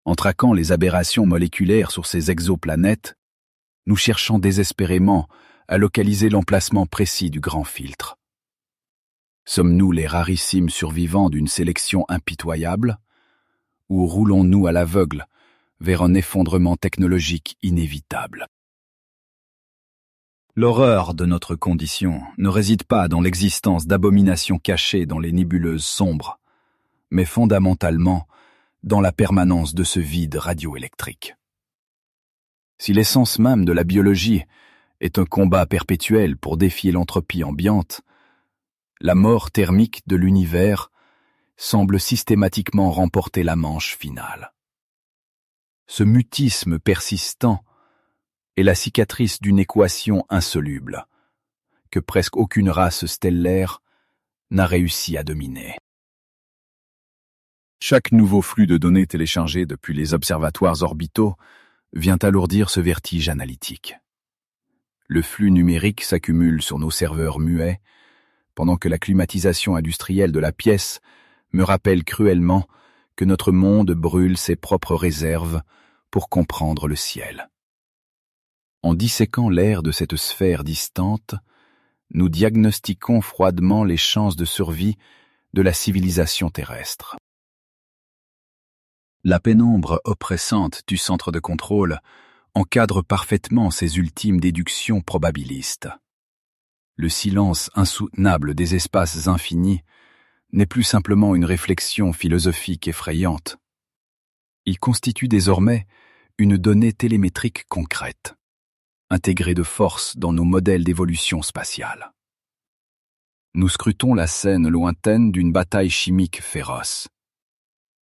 En traquant les aberrations moléculaires sur ces exoplanètes, nous cherchons désespérément à localiser l'emplacement précis du grand filtre. Sommes-nous les rarissimes survivants d'une sélection impitoyable, ou roulons-nous à l'aveugle vers un effondrement technologique inévitable? L'horreur de notre condition ne réside pas dans l'existence d'abominations cachées dans les nébuleuses sombres, mais fondamentalement dans la permanence de ce vide radioélectrique. Si l'essence même de la biologie est un combat perpétuel pour défier l'entropie ambiante, la mort thermique de l'univers semble systématiquement remporter la manche finale. Ce mutisme persistant est la cicatrice d'une équation insoluble que presque aucune race stellaire n'a réussi à dominer. Chaque nouveau flux de données téléchargées depuis les observatoires orbitaux vient alourdir ce vertige analytique. Le flux numérique s'accumule sur nos serveurs muets, pendant que la climatisation industrielle de la pièce me rappelle cruellement que notre monde brûle ses propres réserves pour comprendre le ciel. En disséquant l'air de cette sphère distante, nous diagnostiquons froidement les chances de survie de la civilisation terrestre. La pénombre oppressante du centre de contrôle encadre parfaitement ces ultimes déductions probabilistes. Le silence insoutenable des espaces infinis n'est plus simplement une réflexion philosophique effrayante. Il constitue désormais une donnée télémétrique concrète, intégrée de force dans nos modèles d'évolution spatiale. Nous scrutons la scène lointaine d'une bataille chimique féroce.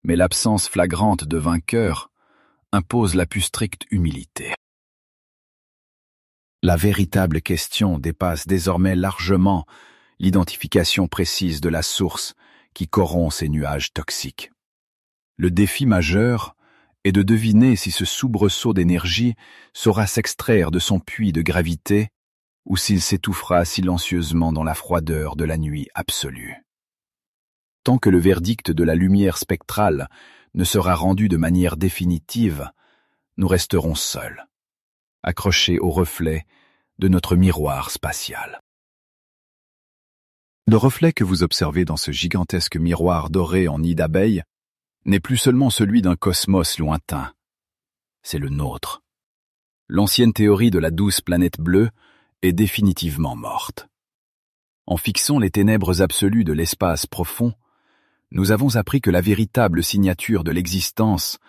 Mais l'absence flagrante de vainqueur impose la plus stricte humilité. La véritable question dépasse désormais largement l'identification précise de la source qui corrompt ces nuages toxiques. Le défi majeur est de deviner si ce soubresaut d'énergie saura s'extraire de son puits de gravité ou s'il s'étouffera silencieusement dans la froideur de la nuit absolue. Tant que le verdict de la lumière spectrale ne sera rendu de manière définitive, nous resterons seuls, accrochés au reflet de notre miroir spatial. Le reflet que vous observez dans ce gigantesque miroir doré en nid d'abeille n'est plus seulement celui d'un cosmos lointain, c'est le nôtre. L'ancienne théorie de la douce planète bleue est définitivement morte. En fixant les ténèbres absolues de l'espace profond, nous avons appris que la véritable signature de l'existence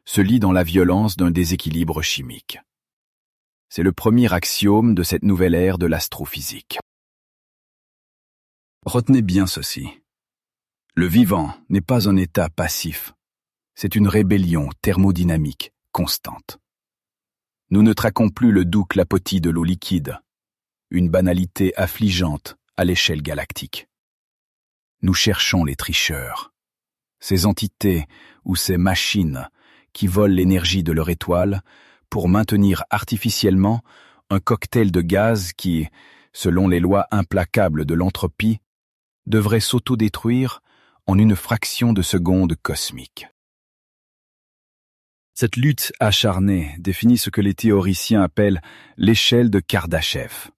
se lit dans la violence d'un déséquilibre chimique. C'est le premier axiome de cette nouvelle ère de l'astrophysique. Retenez bien ceci. Le vivant n'est pas un état passif. C'est une rébellion thermodynamique constante. Nous ne traquons plus le doux clapotis de l'eau liquide, une banalité affligeante à l'échelle galactique. Nous cherchons les tricheurs, ces entités ou ces machines qui volent l'énergie de leur étoile pour maintenir artificiellement un cocktail de gaz qui, selon les lois implacables de l'entropie, devrait s'autodétruire en une fraction de seconde cosmique. Cette lutte acharnée définit ce que les théoriciens appellent l'échelle de Kardashev.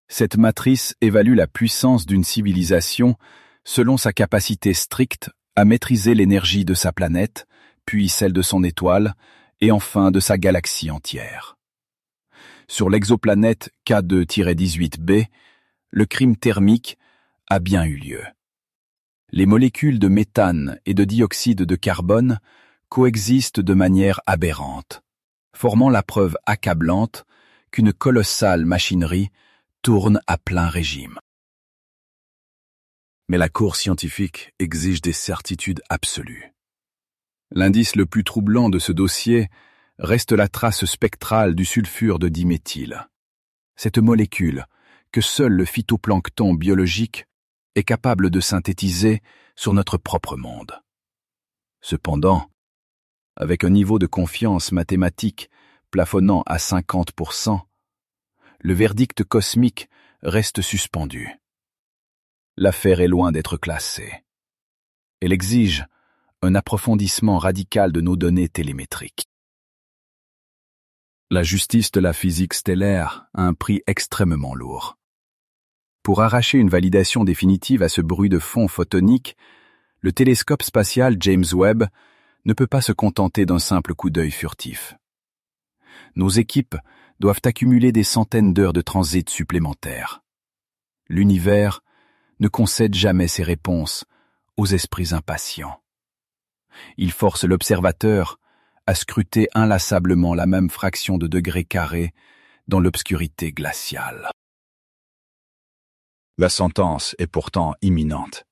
Cette matrice évalue la puissance d'une civilisation selon sa capacité stricte à maîtriser l'énergie de sa planète, puis celle de son étoile, et enfin de sa galaxie entière. Sur l'exoplanète K2-18b, le crime thermique a bien eu lieu. Les molécules de méthane et de dioxyde de carbone coexistent de manière aberrante, formant la preuve accablante qu'une colossale machinerie tourne à plein régime. Mais la cour scientifique exige des certitudes absolues. L'indice le plus troublant de ce dossier reste la trace spectrale du sulfure de diméthyle. Cette molécule, que seul le phytoplancton biologique est capable de synthétiser sur notre propre monde. Cependant, avec un niveau de confiance mathématique plafonnant à 50%, le verdict cosmique reste suspendu. L'affaire est loin d'être classée. Elle exige un approfondissement radical de nos données télémétriques. La justice de la physique stellaire a un prix extrêmement lourd. Pour arracher une validation définitive à ce bruit de fond photonique, le télescope spatial James Webb ne peut pas se contenter d'un simple coup d'œil furtif. Nos équipes doivent accumuler des centaines d'heures de transit supplémentaires. L'univers ne concède jamais ses réponses aux esprits impatients. Il force l'observateur à scruter inlassablement la même fraction de degré carré dans l'obscurité glaciale. La sentence est pourtant imminente.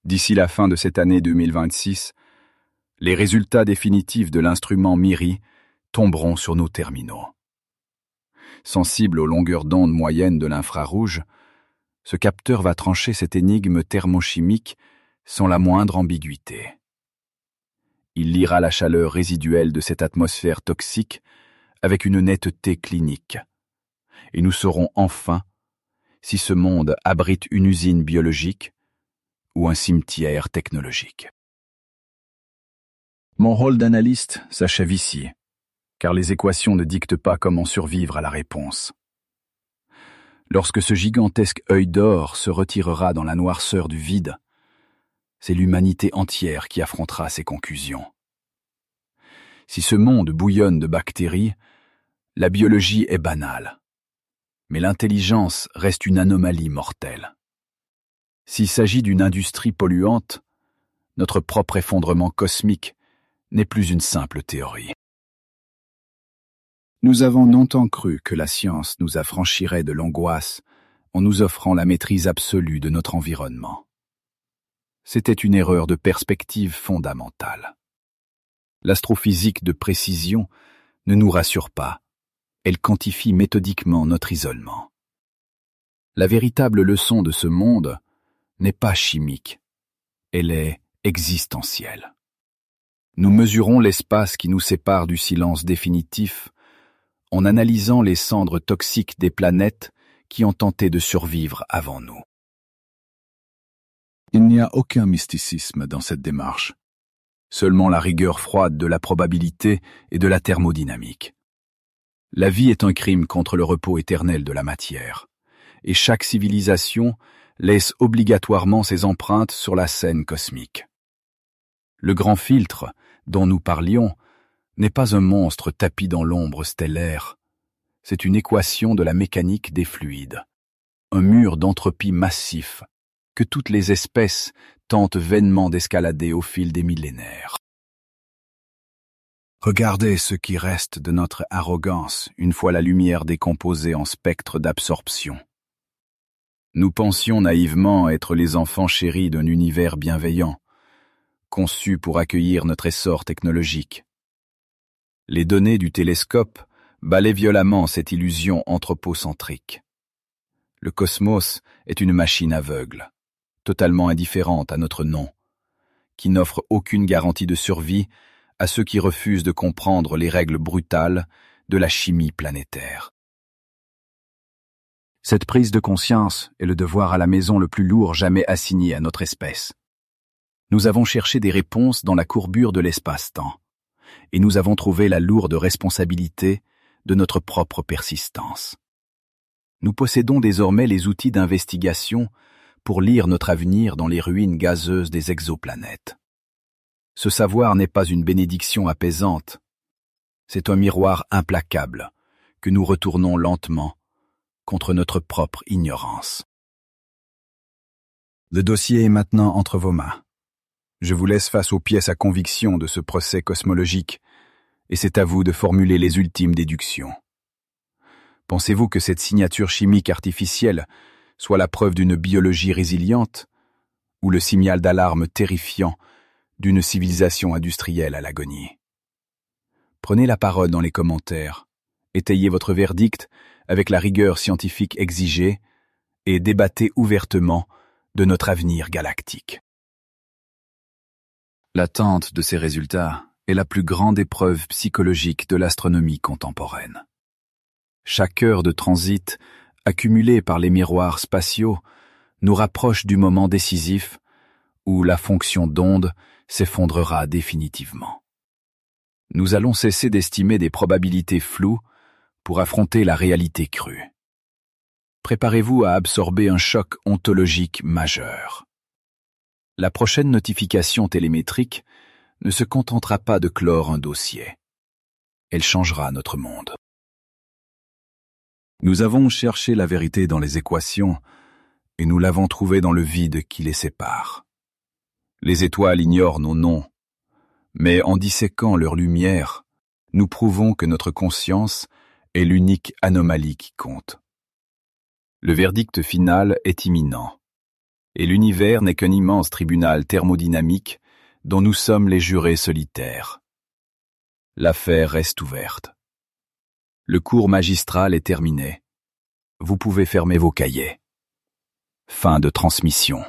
D'ici la fin de cette année 2026, les résultats définitifs de l'instrument MIRI tomberont sur nos terminaux. Sensible aux longueurs d'onde moyennes de l'infrarouge, ce capteur va trancher cette énigme thermochimique sans la moindre ambiguïté. Il lira la chaleur résiduelle de cette atmosphère toxique avec une netteté clinique. Et nous saurons enfin si ce monde abrite une usine biologique ou un cimetière technologique. Mon rôle d'analyste s'achève ici, car les équations ne dictent pas comment survivre à la réponse. Lorsque ce gigantesque œil d'or se retirera dans la noirceur du vide, c'est l'humanité entière qui affrontera ses conclusions. Si ce monde bouillonne de bactéries, la biologie est banale, mais l'intelligence reste une anomalie mortelle. S'il s'agit d'une industrie polluante, notre propre effondrement cosmique n'est plus une simple théorie. Nous avons longtemps cru que la science nous affranchirait de l'angoisse en nous offrant la maîtrise absolue de notre environnement. C'était une erreur de perspective fondamentale. L'astrophysique de précision ne nous rassure pas, elle quantifie méthodiquement notre isolement. La véritable leçon de ce monde n'est pas chimique, elle est existentielle. Nous mesurons l'espace qui nous sépare du silence définitif en analysant les cendres toxiques des planètes qui ont tenté de survivre avant nous. Il n'y a aucun mysticisme dans cette démarche, seulement la rigueur froide de la probabilité et de la thermodynamique. La vie est un crime contre le repos éternel de la matière, et chaque civilisation laisse obligatoirement ses empreintes sur la scène cosmique. Le grand filtre, dont nous parlions, n'est pas un monstre tapi dans l'ombre stellaire, c'est une équation de la mécanique des fluides, un mur d'entropie massif que toutes les espèces tentent vainement d'escalader au fil des millénaires. Regardez ce qui reste de notre arrogance une fois la lumière décomposée en spectre d'absorption. Nous pensions naïvement être les enfants chéris d'un univers bienveillant, conçu pour accueillir notre essor technologique. Les données du télescope balaient violemment cette illusion anthropocentrique. Le cosmos est une machine aveugle, totalement indifférente à notre nom, qui n'offre aucune garantie de survie à ceux qui refusent de comprendre les règles brutales de la chimie planétaire. Cette prise de conscience est le devoir à la maison le plus lourd jamais assigné à notre espèce. Nous avons cherché des réponses dans la courbure de l'espace-temps, et nous avons trouvé la lourde responsabilité de notre propre persistance. Nous possédons désormais les outils d'investigation pour lire notre avenir dans les ruines gazeuses des exoplanètes. Ce savoir n'est pas une bénédiction apaisante, c'est un miroir implacable que nous retournons lentement contre notre propre ignorance. Le dossier est maintenant entre vos mains. Je vous laisse face aux pièces à conviction de ce procès cosmologique, et c'est à vous de formuler les ultimes déductions. Pensez-vous que cette signature chimique artificielle soit la preuve d'une biologie résiliente, ou le signal d'alarme terrifiant d'une civilisation industrielle à l'agonie? Prenez la parole dans les commentaires, étayez votre verdict avec la rigueur scientifique exigée et débattez ouvertement de notre avenir galactique. L'attente de ces résultats est la plus grande épreuve psychologique de l'astronomie contemporaine. Chaque heure de transit accumulée par les miroirs spatiaux nous rapproche du moment décisif où la fonction d'onde s'effondrera définitivement. Nous allons cesser d'estimer des probabilités floues pour affronter la réalité crue. Préparez-vous à absorber un choc ontologique majeur. La prochaine notification télémétrique ne se contentera pas de clore un dossier. Elle changera notre monde. Nous avons cherché la vérité dans les équations et nous l'avons trouvée dans le vide qui les sépare. Les étoiles ignorent nos noms, mais en disséquant leur lumière, nous prouvons que notre conscience est l'unique anomalie qui compte. Le verdict final est imminent, et l'univers n'est qu'un immense tribunal thermodynamique dont nous sommes les jurés solitaires. L'affaire reste ouverte. Le cours magistral est terminé. Vous pouvez fermer vos cahiers. Fin de transmission.